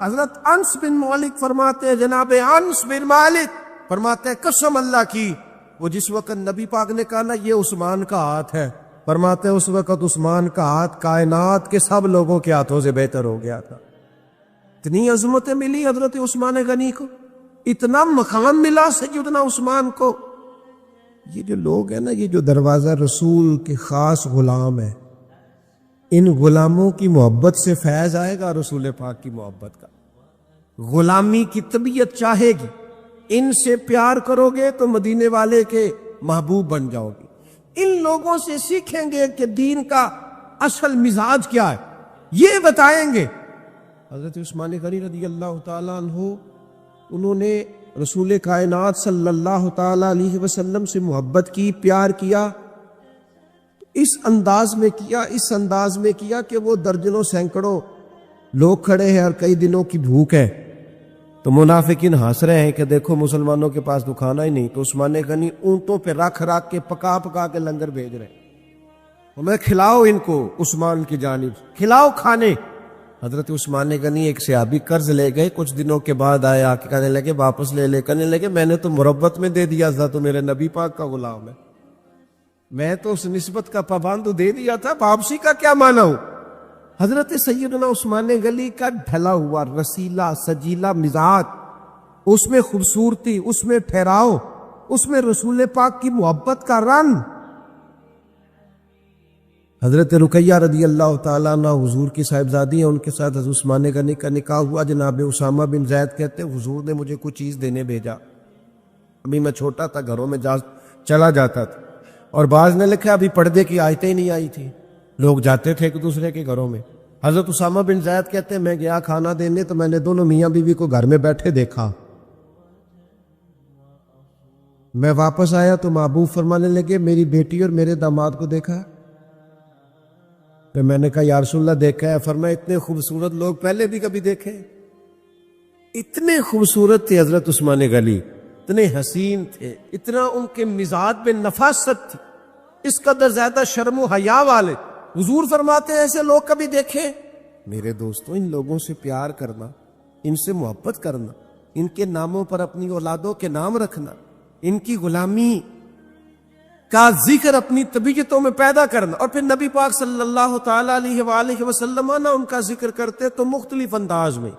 حضرت انس بن مالک فرماتے ہیں، جناب انس بن مالک فرماتے ہیں قسم اللہ کی، وہ جس وقت نبی پاک نے کہا نا یہ عثمان کا ہاتھ ہے، فرماتے ہیں اس وقت عثمان کا ہاتھ کائنات کے سب لوگوں کے ہاتھوں سے بہتر ہو گیا تھا۔ اتنی عظمتیں ملی حضرت عثمان غنی کو، اتنا مقام ملا سیدنا عثمان کو۔ یہ جو لوگ ہیں نا، یہ جو دروازہ رسول کے خاص غلام ہیں، ان غلاموں کی محبت سے فیض آئے گا، رسول پاک کی محبت کا۔ غلامی کی طبیعت چاہے گی، ان سے پیار کرو گے تو مدینے والے کے محبوب بن جاؤ گے۔ ان لوگوں سے سیکھیں گے کہ دین کا اصل مزاج کیا ہے، یہ بتائیں گے۔ حضرت عثمان غنی رضی اللہ تعالیٰ عنہ، انہوں نے رسول کائنات صلی اللہ تعالیٰ علیہ وسلم سے محبت کی، پیار کیا، اس انداز میں کیا کہ وہ درجنوں سینکڑوں لوگ کھڑے ہیں اور کئی دنوں کی بھوک ہے، تو منافقین ہنس رہے ہیں کہ دیکھو مسلمانوں کے پاس تو کھانا ہی نہیں، تو عثمان غنی اونٹوں پہ رکھ کے پکا کے لنگر بھیج رہے ہیں، ہمیں کھلاؤ، ان کو عثمان کی جانب کھلاؤ کھانے۔ حضرت عثمان غنی ایک صحابی قرض لے گئے، کچھ دنوں کے بعد آئے، آ کے کہنے لگے واپس لے کہنے لگے میں نے تو مربت میں دے دیا تھا، تو میرے نبی پاک کا غلام ہے، میں تو اس نسبت کا پابند دے دیا تھا، واپسی کا کیا مانا ہوں۔ حضرت سیدنا عثمان غنی کا ڈھلا ہوا رسیلا سجیلا مزاج، اس میں خوبصورتی، اس میں ٹھہراؤ، اس میں رسول پاک کی محبت کا رنگ، حضرت رقیہ رضی اللہ تعالیٰ عنہ حضور کی صاحبزادی ہیں، ان کے ساتھ حضرت عثمان غنی کا نکاح ہوا. جناب اسامہ بن زید کہتے ہیں حضور نے مجھے کچھ چیز دینے بھیجا. ابھی میں چھوٹا تھا، گھروں میں چلا جاتا تھا، اور بعض نے لکھا ابھی پردے کی آیتیں ہی نہیں آئی تھی، لوگ جاتے تھے ایک دوسرے کے گھروں میں. حضرت اسامہ بن زید کہتے ہیں میں گیا کھانا دینے تو میں نے دونوں میاں بیوی کو گھر میں بیٹھے دیکھا. میں واپس آیا تو محبوب فرمانے لگے میری بیٹی اور میرے داماد کو دیکھا. تو میں نے کہا یا رسول اللہ دیکھا ہے. فرمایا اتنے خوبصورت لوگ پہلے بھی کبھی دیکھے؟ اتنے خوبصورت تھے حضرت عثمان غنی، اتنے حسین تھے، اتنا ان کے مزاج میں نفاست تھی، اس قدر زیادہ شرم و حیا والے. حضور فرماتے ہیں ایسے لوگ کبھی دیکھے؟ میرے دوستوں، ان لوگوں سے پیار کرنا، ان سے محبت کرنا، ان کے ناموں پر اپنی اولادوں کے نام رکھنا، ان کی غلامی کا ذکر اپنی طبیعتوں میں پیدا کرنا، اور پھر نبی پاک صلی اللہ تعالی علیہ وآلہ وسلم نہ ان کا ذکر کرتے تو مختلف انداز میں،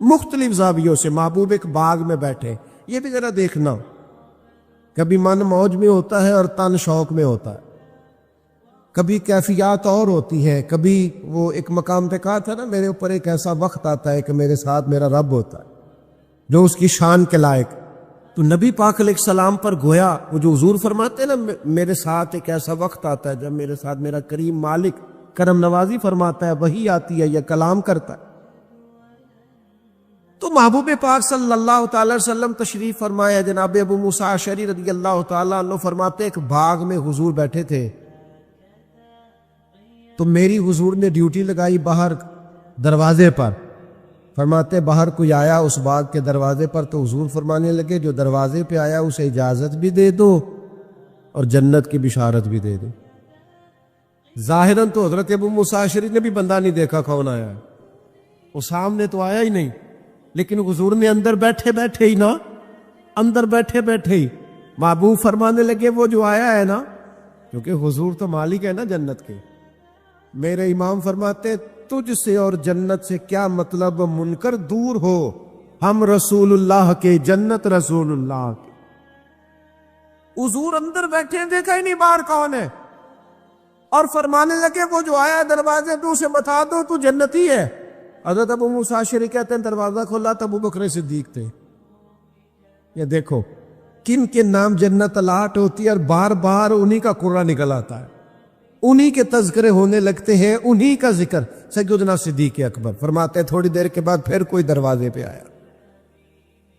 مختلف زاویوں سے. محبوب ایک باغ میں بیٹھے، یہ بھی ذرا دیکھنا، کبھی من موج میں ہوتا ہے اور تن شوق میں ہوتا ہے، کبھی کیفیات اور ہوتی ہے. کبھی وہ ایک مقام پہ کہا تھا نا میرے اوپر ایک ایسا وقت آتا ہے کہ میرے ساتھ میرا رب ہوتا ہے جو اس کی شان کے لائق. تو نبی پاک علیہ السلام پر گویا وہ جو حضور فرماتے ہیں نا میرے ساتھ ایک ایسا وقت آتا ہے جب میرے ساتھ میرا کریم مالک کرم نوازی فرماتا ہے، وہی آتی ہے یا کلام کرتا ہے. تو محبوب پاک صلی اللہ تعالی وسلم تشریف فرمایا. جناب ابو موسیٰ اشعری رضی اللہ تعالیٰ عنہ فرماتے ایک باغ میں حضور بیٹھے تھے، تو میری حضور نے ڈیوٹی لگائی باہر دروازے پر. فرماتے باہر کوئی آیا اس باغ کے دروازے پر تو حضور فرمانے لگے جو دروازے پہ آیا اسے اجازت بھی دے دو اور جنت کی بشارت بھی دے دو. ظاہراً تو حضرت ابو موسیٰ اشعری نے بھی بندہ نہیں دیکھا کون آیا ہے، وہ سامنے تو آیا ہی نہیں، لیکن حضور نے اندر بیٹھے بیٹھے ہی نا، اندر بیٹھے بیٹھے ہی محبوب فرمانے لگے وہ جو آیا ہے نا، کیونکہ حضور تو مالک ہے نا جنت کے. میرے امام فرماتے تجھ سے اور جنت سے کیا مطلب، منکر دور ہو، ہم رسول اللہ کے، جنت رسول اللہ کی. حضور اندر بیٹھے دیکھا ہی نہیں باہر کون ہے، اور فرمانے لگے وہ جو آیا دروازے تو اسے بتا دو تو جنتی ہے. حضرت ابو موسیٰ اشعری کہتے ہیں دروازہ کھولا تو ابو بکر صدیق تھے. یہ دیکھو کن کے نام جنت الاٹ ہوتی ہے اور بار بار انہی کا قرہ نکل آتا ہے، انہی کے تذکرے ہونے لگتے ہیں، انہی کا ذکر. سیدنا صدیق اکبر فرماتے ہیں تھوڑی دیر کے بعد پھر کوئی دروازے پہ آیا،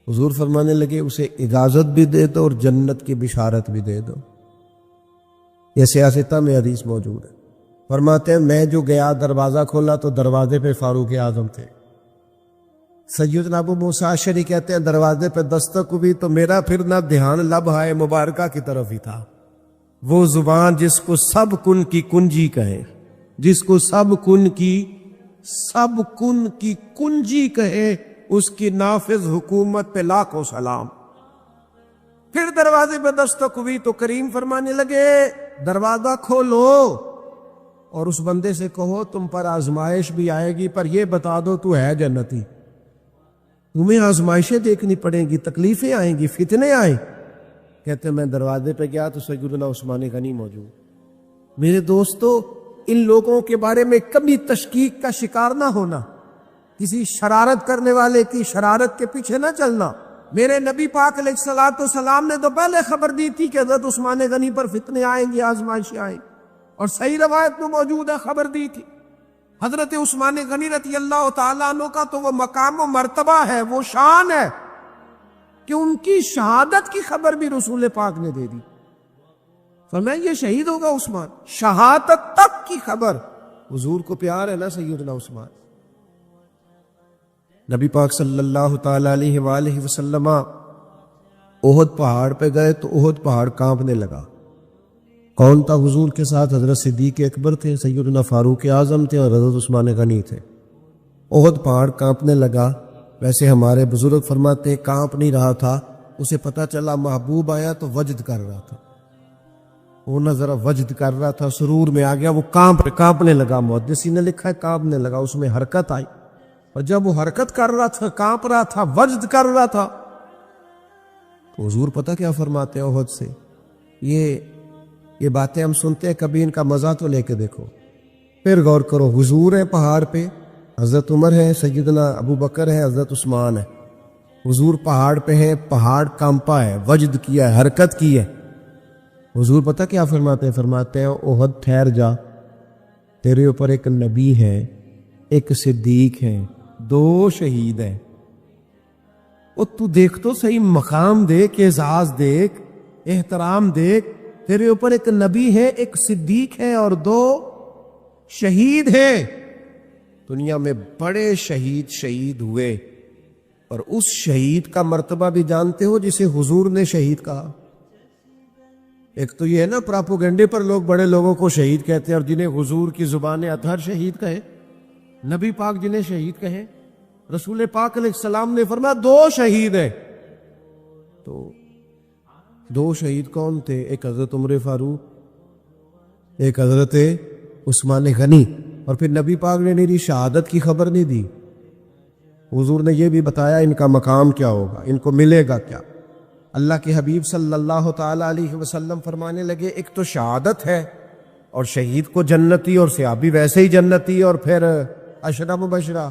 حضور فرمانے لگے اسے اجازت بھی دے دو اور جنت کی بشارت بھی دے دو. یہ سیاستہ میں حدیث موجود ہے. فرماتے ہیں میں جو گیا دروازہ کھولا تو دروازے پہ فاروق اعظم تھے. سیدنا ابو موسیٰ اشعری کہتے ہیں دروازے پہ دستک ہوئی تو میرا پھر نہ دھیان لبہائے مبارکہ کی طرف ہی تھا، وہ زبان جس کو سب کن کی کنجی کہے، جس کو سب کن کی کنجی کہے، اس کی نافذ حکومت پہ لاکھوں سلام. پھر دروازے پہ دستک ہوئی تو کریم فرمانے لگے دروازہ کھولو اور اس بندے سے کہو تم پر آزمائش بھی آئے گی پر یہ بتا دو تو ہے جنتی. تمہیں آزمائشیں دیکھنی پڑیں گی، تکلیفیں آئیں گی، فتنے آئیں. کہتے میں دروازے پہ گیا تو سیدنا عثمان غنی موجود. میرے دوستو ان لوگوں کے بارے میں کبھی تشکیک کا شکار نہ ہونا، کسی شرارت کرنے والے کی شرارت کے پیچھے نہ چلنا. میرے نبی پاک علیہ الصلوۃ والسلام نے تو پہلے خبر دی تھی کہ حضرت عثمان غنی پر فتنے آئیں گی، آزمائشیں آئیں گی، اور صحیح روایت میں موجود ہے خبر دی تھی. حضرت عثمان غنی رضی اللہ تعالیٰ عنہ کا تو وہ مقام و مرتبہ ہے، وہ شان ہے کہ ان کی شہادت کی خبر بھی رسول پاک نے دے دی. فرمایا یہ شہید ہوگا عثمان، شہادت تک کی خبر. حضور کو پیار ہے نا سیدنا عثمان. نبی پاک صلی اللہ تعالی علیہ وآلہ وسلم احد پہاڑ پہ گئے تو احد پہاڑ کانپنے لگا. کون تھا حضور کے ساتھ؟ حضرت صدیق اکبر تھے، سیدنا فاروق اعظم تھے اور حضرت عثمان غنی تھے. احد پہاڑ کانپنے لگا. ویسے ہمارے بزرگ فرماتے کانپ نہیں رہا تھا، اسے پتا چلا محبوب آیا تو وجد کر رہا تھا، وہ نہ ذرا وجد کر رہا تھا، سرور میں آ گیا، وہ کانپنے لگا. محدثین نے لکھا ہے کانپنے لگا، اس میں حرکت آئی، اور جب وہ حرکت کر رہا تھا، کانپ رہا تھا، وجد کر رہا تھا، تو حضور پتہ کیا فرماتے ہیں احد سے؟ یہ یہ باتیں ہم سنتے ہیں، کبھی ان کا مزہ تو لے کے دیکھو. پھر غور کرو، حضور ہے پہاڑ پہ، حضرت عمر ہے، سیدنا ابو بکر ہے، حضرت عثمان ہے. حضور پہاڑ پہ ہیں، پہاڑ کانپا ہے، وجد کیا ہے، حرکت کی ہے. حضور پتہ کیا فرماتے ہیں؟ فرماتے ہیں احد ٹھہر جا، تیرے اوپر ایک نبی ہے، ایک صدیق ہے، 2 شہید ہیں. اور تو دیکھ تو صحیح، مقام دیکھ، اعزاز دیکھ، احترام دیکھ. تیرے اوپر ایک نبی ہے، ایک صدیق ہے اور 2 شہید ہیں. دنیا میں بڑے شہید ہوئے، اور اس شہید کا مرتبہ بھی جانتے ہو جسے حضور نے شہید کہا؟ ایک تو یہ ہے نا، پراپوگنڈے پر لوگ بڑے لوگوں کو شہید کہتے ہیں، اور جنہیں حضور کی زبان اطہر شہید کہے، نبی پاک جنہیں شہید کہے. رسول پاک علیہ السلام نے فرمایا 2 شہید ہیں. تو 2 شہید کون تھے؟ ایک حضرت عمر فاروق، ایک حضرت عثمان غنی. اور پھر نبی پاک نے میری شہادت کی خبر نہیں دی، حضور نے یہ بھی بتایا ان کا مقام کیا ہوگا، ان کو ملے گا کیا. اللہ کے حبیب صلی اللہ تعالی علیہ وسلم فرمانے لگے ایک تو شہادت ہے، اور شہید کو جنتی، اور صحابی ویسے ہی جنتی، اور پھر عشرہ مبشرہ،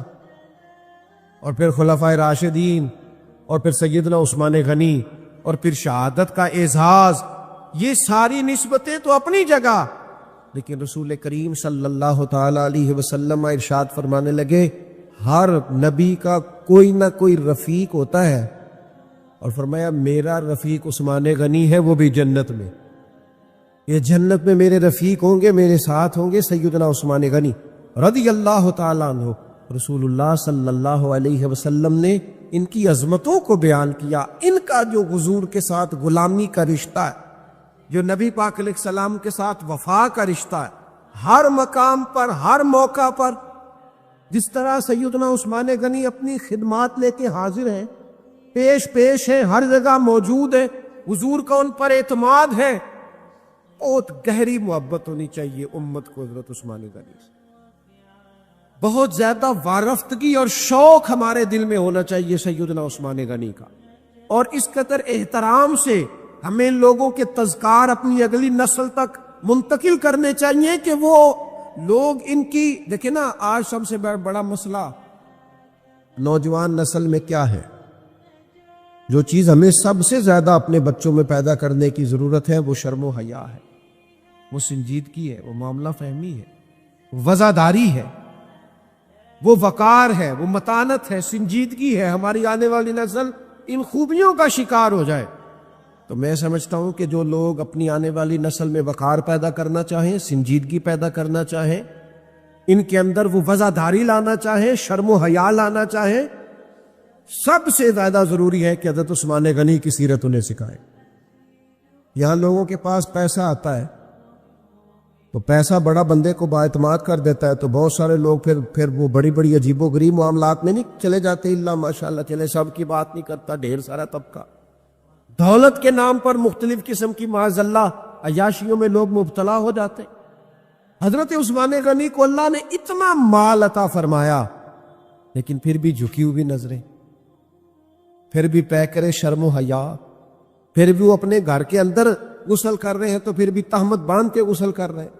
اور پھر خلفائے راشدین، اور پھر سیدنا عثمان غنی، اور پھر شہادت کا اعزاز. یہ ساری نسبتیں تو اپنی جگہ، لیکن رسول کریم صلی اللہ تعالی علیہ وسلم ارشاد فرمانے لگے ہر نبی کا کوئی نہ کوئی رفیق ہوتا ہے، اور فرمایا میرا رفیق عثمان غنی ہے، وہ بھی جنت میں. یہ جنت میں میرے رفیق ہوں گے، میرے ساتھ ہوں گے سیدنا عثمان غنی رضی اللہ تعالیٰ عنہ. رسول اللہ صلی اللہ علیہ وسلم نے ان کی عظمتوں کو بیان کیا. ان کا جو حضور کے ساتھ غلامی کا رشتہ ہے، جو نبی پاک علیہ السلام کے ساتھ وفا کا رشتہ ہے، ہر مقام پر، ہر موقع پر، جس طرح سیدنا عثمان غنی اپنی خدمات لے کے حاضر ہیں، پیش ہیں، ہر جگہ موجود ہیں، حضور کا ان پر اعتماد ہے. بہت گہری محبت ہونی چاہیے امت کو حضرت عثمان غنی سے، بہت زیادہ وارفتگی اور شوق ہمارے دل میں ہونا چاہیے سیدنا عثمان غنی کا. اور اس قدر احترام سے ہمیں لوگوں کے تذکار اپنی اگلی نسل تک منتقل کرنے چاہیے کہ وہ لوگ ان کی، دیکھیں نا آج سب سے بڑا مسئلہ نوجوان نسل میں کیا ہے؟ جو چیز ہمیں سب سے زیادہ اپنے بچوں میں پیدا کرنے کی ضرورت ہے وہ شرم و حیا ہے، وہ سنجیدگی ہے، وہ معاملہ فہمی ہے، وزاداری ہے، وہ وقار ہے، وہ متانت ہے، سنجیدگی ہے. ہماری آنے والی نسل ان خوبیوں کا شکار ہو جائے. تو میں سمجھتا ہوں کہ جو لوگ اپنی آنے والی نسل میں وقار پیدا کرنا چاہیں، سنجیدگی پیدا کرنا چاہیں، ان کے اندر وہ وزاداری لانا چاہیں، شرم و حیا لانا چاہیں، سب سے زیادہ ضروری ہے کہ حضرت عثمان غنی کی سیرت انہیں سکھائیں. یہاں لوگوں کے پاس پیسہ آتا ہے تو پیسہ بڑا بندے کو بااعتماد کر دیتا ہے، تو بہت سارے لوگ پھر وہ بڑی بڑی عجیب و غریب معاملات میں نہیں چلے جاتے. اللہ ماشاءاللہ چلے، سب کی بات نہیں کرتا، ڈھیر سارا طبقہ دولت کے نام پر مختلف قسم کی معاذ اللہ عیاشیوں میں لوگ مبتلا ہو جاتے. حضرت عثمان غنی کو اللہ نے اتنا مال عطا فرمایا، لیکن پھر بھی جھکی ہوئی نظریں، پھر بھی پیکرے شرم و حیا، پھر بھی وہ اپنے گھر کے اندر غسل کر رہے ہیں تو پھر بھی تہمت باندھ کے غسل کر رہے ہیں.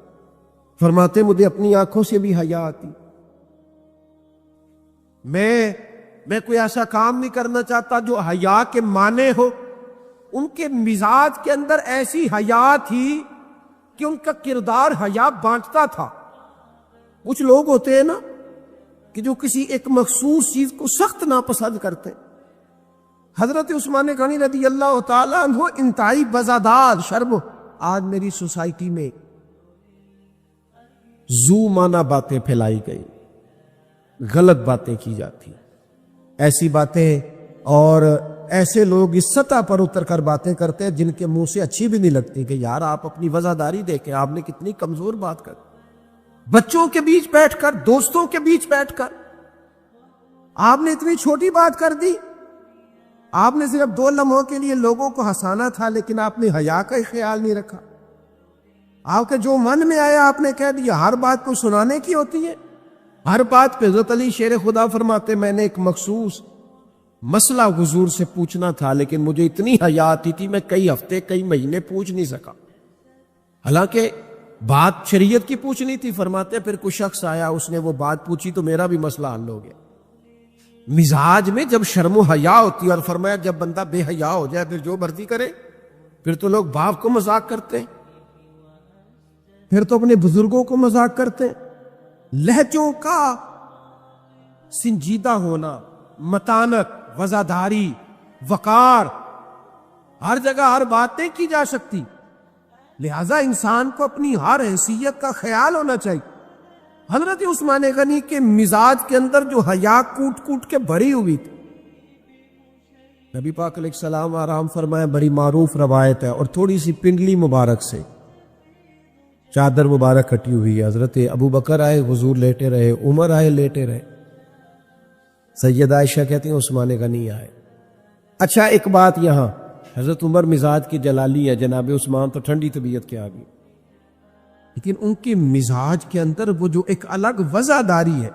فرماتے مجھے اپنی آنکھوں سے بھی حیا آتی، میں کوئی ایسا کام نہیں کرنا چاہتا جو حیا کے معنی ہو. ان کے مزاج کے اندر ایسی حیا تھی کہ ان کا کردار حیا بانٹتا تھا. کچھ لوگ ہوتے ہیں نا کہ جو کسی ایک مخصوص چیز کو سخت ناپسند کرتے. حضرت عثمان غنی رضی اللہ تعالیٰ عنہ انتہائی وزادار، شرم. آج میری سوسائٹی میں زو مانا باتیں پھیلائی گئی، غلط باتیں کی جاتی، ایسی باتیں، اور ایسے لوگ اس سطح پر اتر کر باتیں کرتے ہیں جن کے منہ سے اچھی بھی نہیں لگتی کہ یار آپ اپنی وزاداری دیکھیں، آپ نے کتنی کمزور بات کر. بچوں کے بیچ بیٹھ کر، دوستوں کے بیچ بیٹھ کر آپ نے اتنی چھوٹی بات کر دی. آپ نے صرف 2 لمحوں کے لیے لوگوں کو ہنسانا تھا، لیکن آپ نے حیا کا ہی خیال نہیں رکھا. آپ کے جو من میں آیا آپ نے کہہ دیا. ہر بات کو سنانے کی ہوتی ہے، ہر بات پہ. حضرت علی شیر خدا فرماتے میں نے ایک مخصوص مسئلہ حضور سے پوچھنا تھا، لیکن مجھے اتنی حیا آتی تھی میں کئی ہفتے کئی مہینے پوچھ نہیں سکا. حالانکہ بات شریعت کی پوچھنی تھی، فرماتے پھر کوئی شخص آیا، اس نے وہ بات پوچھی تو میرا بھی مسئلہ حل ہو گیا۔ مزاج میں جب شرم و حیا ہوتی ہے، اور فرمایا جب بندہ بے حیا ہو جائے پھر جو مرضی کرے، پھر تو لوگ باپ کو مذاق کرتے ہیں، پھر تو اپنے بزرگوں کو مذاق کرتے ہیں۔ لہجوں کا سنجیدہ ہونا، متانت، وزاداری، وقار، ہر جگہ ہر بات نہیں کی جا سکتی، لہذا انسان کو اپنی ہر حیثیت کا خیال ہونا چاہیے۔ حضرت عثمان غنی کے مزاج کے اندر جو حیا کوٹ کوٹ کے بھری ہوئی تھی، نبی پاک علیہ السلام آرام فرمائے، بڑی معروف روایت ہے، اور تھوڑی سی پنڈلی مبارک سے چادر مبارک کٹی ہوئی ہے۔ حضرت ابو بکر آئے، حضور لیٹے رہے، عمر آئے، لیٹے رہے، سیدہ عائشہ کہتی ہیں عثمان غنی آئے۔ اچھا ایک بات یہاں، حضرت عمر مزاج کی جلالی ہے، جناب عثمان تو ٹھنڈی طبیعت کے آگے، لیکن ان کے مزاج کے اندر وہ جو ایک الگ وزاداری ہے،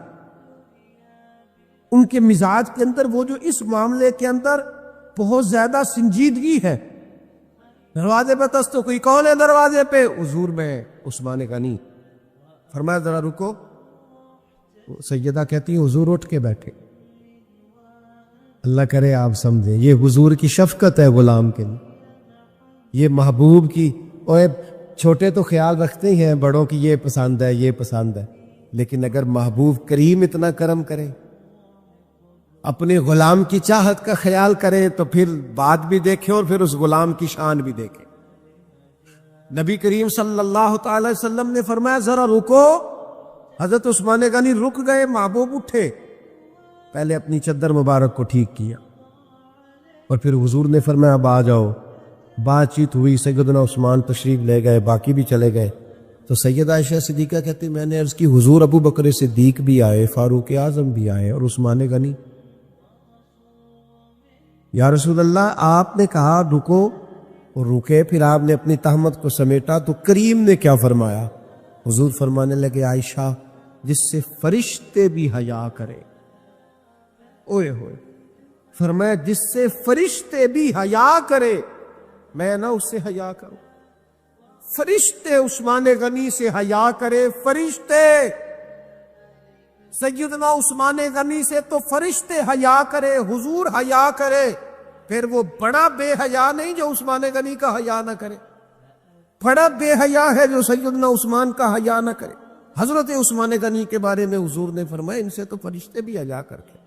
ان کے مزاج کے اندر وہ جو اس معاملے کے اندر بہت زیادہ سنجیدگی ہے۔ دروازے پہ تستو، کوئی کون ہے دروازے پہ؟ حضور میں عثمان غنی۔ فرمایا ذرا رکو، سیدہ کہتی ہیں حضور اٹھ کے بیٹھے۔ اللہ کرے آپ سمجھیں، یہ حضور کی شفقت ہے غلام کے لیے، یہ محبوب کی۔ اوے چھوٹے تو خیال رکھتے ہی ہیں بڑوں کی، یہ پسند ہے یہ پسند ہے، لیکن اگر محبوب کریم اتنا کرم کرے، اپنے غلام کی چاہت کا خیال کرے، تو پھر بات بھی دیکھے اور پھر اس غلام کی شان بھی دیکھے۔ نبی کریم صلی اللہ تعالی وسلم نے فرمایا ذرا رکو، حضرت عثمان غنی رک گئے، محبوب اٹھے، پہلے اپنی چادر مبارک کو ٹھیک کیا، اور پھر حضور نے فرمایا اب آ جاؤ۔ بات چیت ہوئی، سیدنا عثمان تشریف لے گئے، باقی بھی چلے گئے، تو سیدہ عائشہ صدیقہ کہتی میں نے عرض کی حضور ابو بکر صدیق بھی آئے، فاروق اعظم بھی آئے، اور عثمان غنی؟ یا رسول اللہ آپ نے کہا رکو، اور رکے، پھر آپ نے اپنی تہمت کو سمیٹا، تو کریم نے کیا فرمایا؟ حضور فرمانے لگے عائشہ جس سے فرشتے بھی حیا کرے، اوئے ہوئے، فرمایا جس سے فرشتے بھی حیا کرے، میں نہ اس سے حیا کروں۔ فرشتے عثمان غنی سے حیا کرے، فرشتے سیدنا عثمان غنی سے تو فرشتے حیا کرے، حضور حیا کرے، پھر وہ بڑا بے حیا نہیں جو عثمان غنی کا حیا نہ کرے، بڑا بے حیا ہے جو سیدنا عثمان کا حیا نہ کرے۔ حضرت عثمان غنی کے بارے میں حضور نے فرمایا ان سے تو فرشتے بھی حیا کر کے